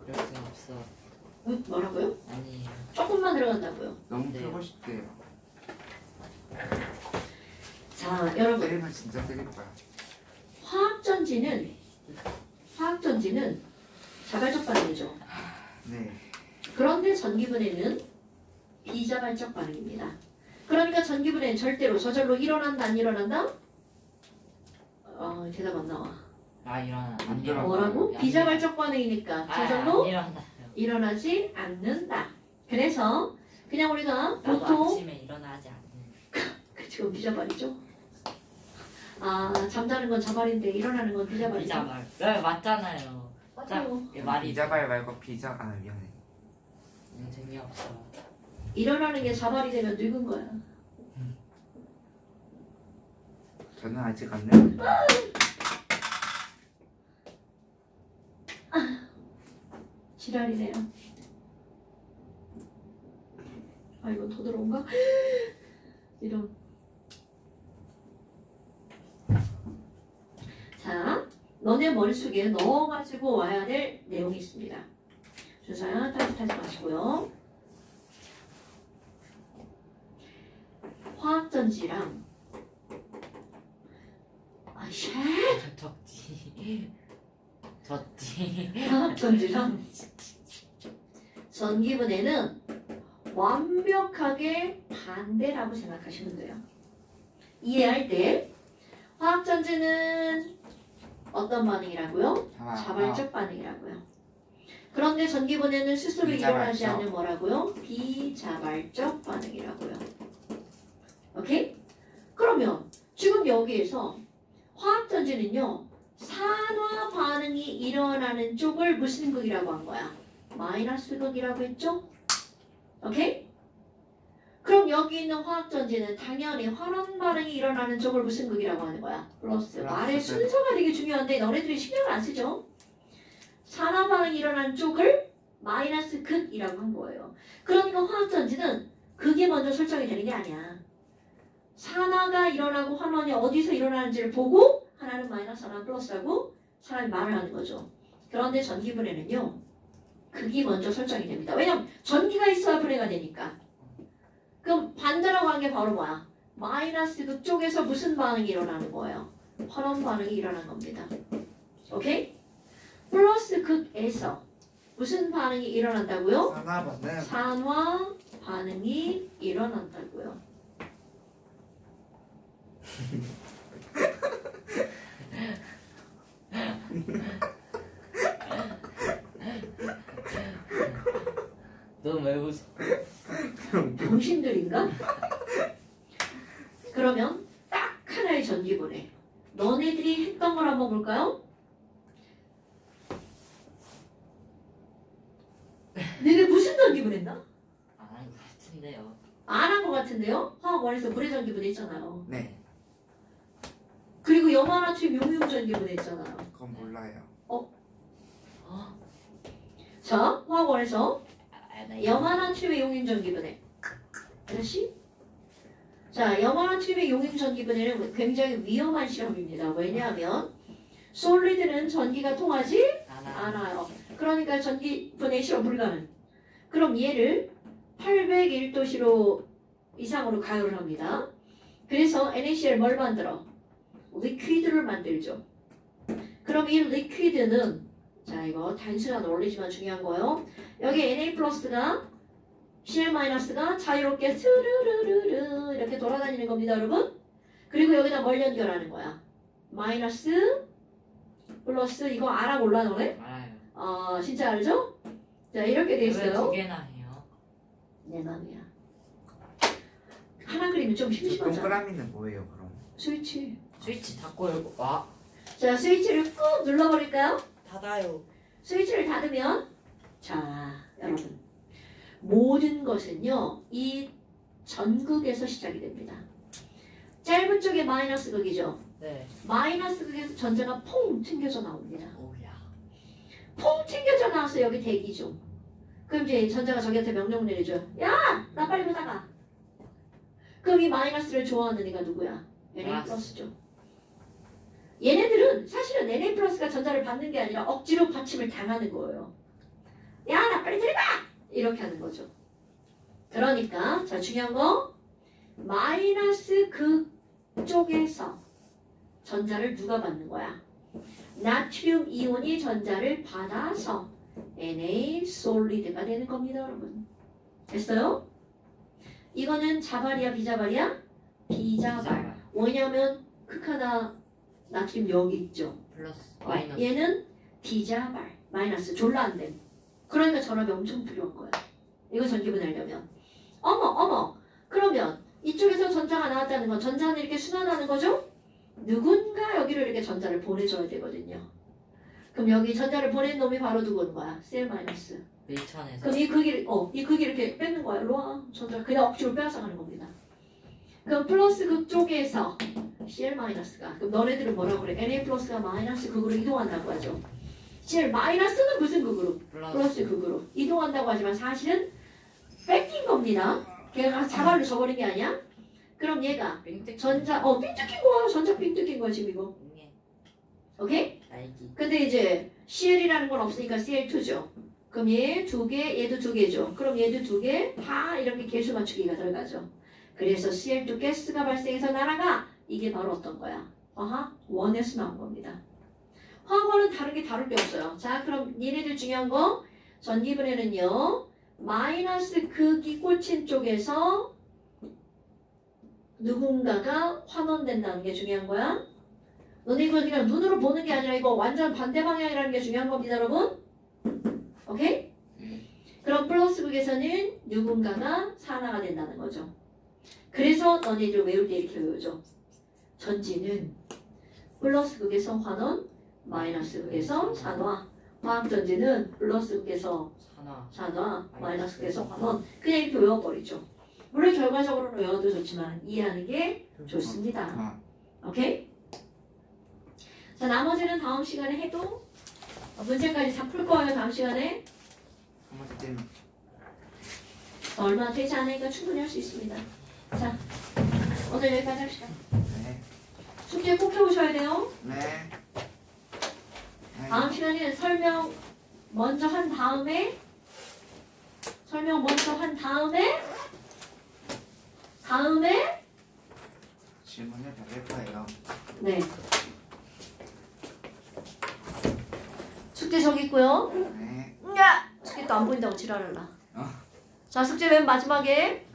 그럴 순 없어. 뭐라고요? 아니에요. 조금만 들어간다고요. 너무 네. 풀고 싶대요. 자 여러분 때리면 진짜 때릴 거야. 화학전지는 자발적 반응이죠. 네. 그런데 전기분해는 비자발적 반응입니다. 그러니까 전기분해는 절대로 저절로 일어난다 안 일어난다? 대답 안 나와. 아, 일어나. 안 일어나. 일어나. 뭐라고? 안 비자발적 반응이니까 안 저절로 일어나요. 일어나지 않는다. 그래서 그냥 우리가 나도 보통 아침에 일어나지 않는. 지금 비자발이죠? 잠자는 건 자발인데 일어나는 건 비자발이죠? 비자발. 네, 맞잖아요. 맞아요. 이 말이 비자발 말고 비자 미안해. 재미없어. 일어나는 게 자발이 되면 늙은 거야. 저는 아직 안 늙. 지랄이네요. 이건 더 들어온가? 이런. 자, 너네 머릿속에 넣어가지고 와야 될 내용이 있습니다. 준서야, 따뜻하지 마시고요. 화학전지랑 졌지. 화학전지랑 전기분해는 완벽하게 반대라고 생각하시면 돼요. 이해할 때 화학전지는 어떤 반응이라고요? 자발적 반응이라고요. 그런데 전기분해는 스스로 일어나지 비자발적. 않는 뭐라고요? 비자발적 반응이라고요. 오케이? 그러면 지금 여기에서 화학전지는요. 산화 반응이 일어나는 쪽을 무슨 극이라고 한 거야? 마이너스 극이라고 했죠? 오케이? 그럼 여기 있는 화학전지는 당연히 환원 반응이 일어나는 쪽을 무슨 극이라고 하는 거야? 플러스. 말의 순서가 되게 중요한데 너네들이 신경을 안 쓰죠? 산화 반응이 일어나는 쪽을 마이너스 극이라고 한 거예요. 그러니까 화학전지는 극이 먼저 설정이 되는 게 아니야. 산화가 일어나고 환원이 어디서 일어나는지를 보고 하나는 마이너스 하나는 플러스하고 사람이 말을 하는 거죠. 그런데 전기분해는요. 극이 먼저 설정이 됩니다. 왜냐면 전기가 있어야 분해가 되니까. 그럼 반대라고 한 게 바로 뭐야? 마이너스 극 쪽에서 무슨 반응이 일어나는 거예요? 환원 반응이 일어나는 겁니다. 오케이? 플러스 극에서 무슨 반응이 일어난다고요? 산화반응. 산화 반응이 일어난다고요. 왜 웃어? 병신들인가? 그러면 딱 하나의 전기분해. 너네들이 했던 걸 한번 볼까요? 너네 무슨 전기분해 했나? 안한 것 같은데요. 안 한 것 같은데요? 화학원에서 물의 전기분해 했잖아요. 네. 그리고 염화나트륨 용융 전기분해 했잖아요. 그건 몰라요. 자, 화학원에서 나 염화나트륨의 용융 전기분해. 다시. 자, 염화나트륨의 용융 전기분해는 굉장히 위험한 실험입니다. 왜냐하면 솔리드는 전기가 통하지 않아요. 그러니까 전기분해 실험 불가능. 그럼 얘를 801도씨로 이상으로 가열을 합니다. 그래서 NaCl 뭘 만들어? 리퀴드를 만들죠. 그럼 이 리퀴드는 자 이거 단순한 원리지만 중요한 거예요. 여기 Na+가 Cl-가 자유롭게 스르르르르 이렇게 돌아다니는 겁니다, 여러분. 그리고 여기다 뭘 연결하는 거야? 마이너스 플러스 이거 알아 몰라 너네? 알아요. 진짜 알죠? 자 이렇게 돼 왜 있어요. 두 개나 해요? 내 맘이야. 하나 그리면 좀 저 심심하잖아. 동그라미는 뭐예요 그럼? 스위치. 스위치 닫고 열고 와 자 스위치를 꾹 눌러버릴까요? 닫아요. 스위치를 닫으면 자 여러분 모든 것은요 이 전극에서 시작이 됩니다. 짧은 쪽에 마이너스 극이죠. 네. 마이너스 극에서 전자가 퐁 튕겨져 나옵니다. 오야. 퐁 튕겨져 나와서 여기 대기 중. 그럼 이제 전자가 저기한테 명령을 내리죠. 야! 나 빨리 보다가. 그럼 이 마이너스를 좋아하는 애가 누구야? Na+죠. 얘네들은 사실은 Na+가 전자를 받는 게 아니라 억지로 받침을 당하는 거예요. 야! 나 빨리 들어가! 이렇게 하는 거죠. 그러니까 자 중요한 거 마이너스 그 쪽에서 전자를 누가 받는 거야? 나트륨 이온이 전자를 받아서 Na 솔리드가 되는 겁니다, 여러분. 됐어요? 이거는 자발이야, 비자발이야? 비자발. 왜냐면 극하나 나트륨 여기 있죠. 플러스 마이너스. 얘는 비자발, 마이너스 졸라 안 됨. 그러니까 전압이 엄청 필요한 거야. 이거 전기분해하려면. 어머. 그러면 이쪽에서 전자가 나왔다는 건 전자는 이렇게 순환하는 거죠? 누군가 여기로 이렇게 전자를 보내줘야 되거든요. 그럼 여기 전자를 보낸 놈이 바로 누구인 거야? Cl-. 밀천에서. 그럼 이 극이 이렇게 뺏는 거야. 일로 와. 전자 그냥 억지로 빼앗아가는 겁니다. 그럼 플러스 극 쪽에서 Cl-가 그럼 너네들은 뭐라고 그래? Na+가 마이너스 극으로 이동한다고 하죠. Cl-는 무슨 극으로? 플러스 극으로 이동한다고 하지만 사실은 뺏긴 겁니다. 걔가 자발로 져버린 게 아니야. 그럼 얘가 전자 삥 뜯긴 거야. 전자 삥 뜯긴 거야 지금 이거. 오케이? 알기. 근데 이제 Cl이라는 건 없으니까 Cl2죠. 그럼 얘 두 개, 얘도 두 개죠. 그럼 얘도 두 개, 다 이렇게 개수 맞추기가 들어가죠. 그래서 Cl2 가스가 발생해서 날아가. 이게 바로 어떤 거야? 원에서 나온 겁니다. 화학원은 다른 게 다를 게 없어요. 자, 그럼 얘네들 중요한 거 전기분해는요. 마이너스 극이 꽂힌 쪽에서 누군가가 환원된다는 게 중요한 거야. 너네 이거 그냥 눈으로 보는 게 아니라 이거 완전 반대 방향이라는 게 중요한 겁니다, 여러분. 오케이? 그럼 플러스 극에서는 누군가가 산화가 된다는 거죠. 그래서 너네들 외울 때 이렇게 외우죠. 전지는 플러스 극에서 환원, 마이너스 극에서 산화. 화학 전지는 플러스 극에서 산화, 마이너스 극에서 환원. 그냥 이렇게 외워버리죠. 물론 결과적으로는 외워도 좋지만 이해하는 게 좋습니다. 오케이? 자, 나머지는 다음 시간에 해도 문제까지 다 풀 거예요. 다음 시간에. 얼마 되지 않으니까 충분히 할 수 있습니다. 자, 오늘 여기까지 합시다. 네. 숙제 꼭 해오셔야 돼요. 네. 다음 시간에는 설명 먼저 한 다음에 질문을 받을 거예요. 네. 숙제 저기 있고요. 네. 숙제 또 안 보인다고 지랄할라. 어. 자, 숙제 맨 마지막에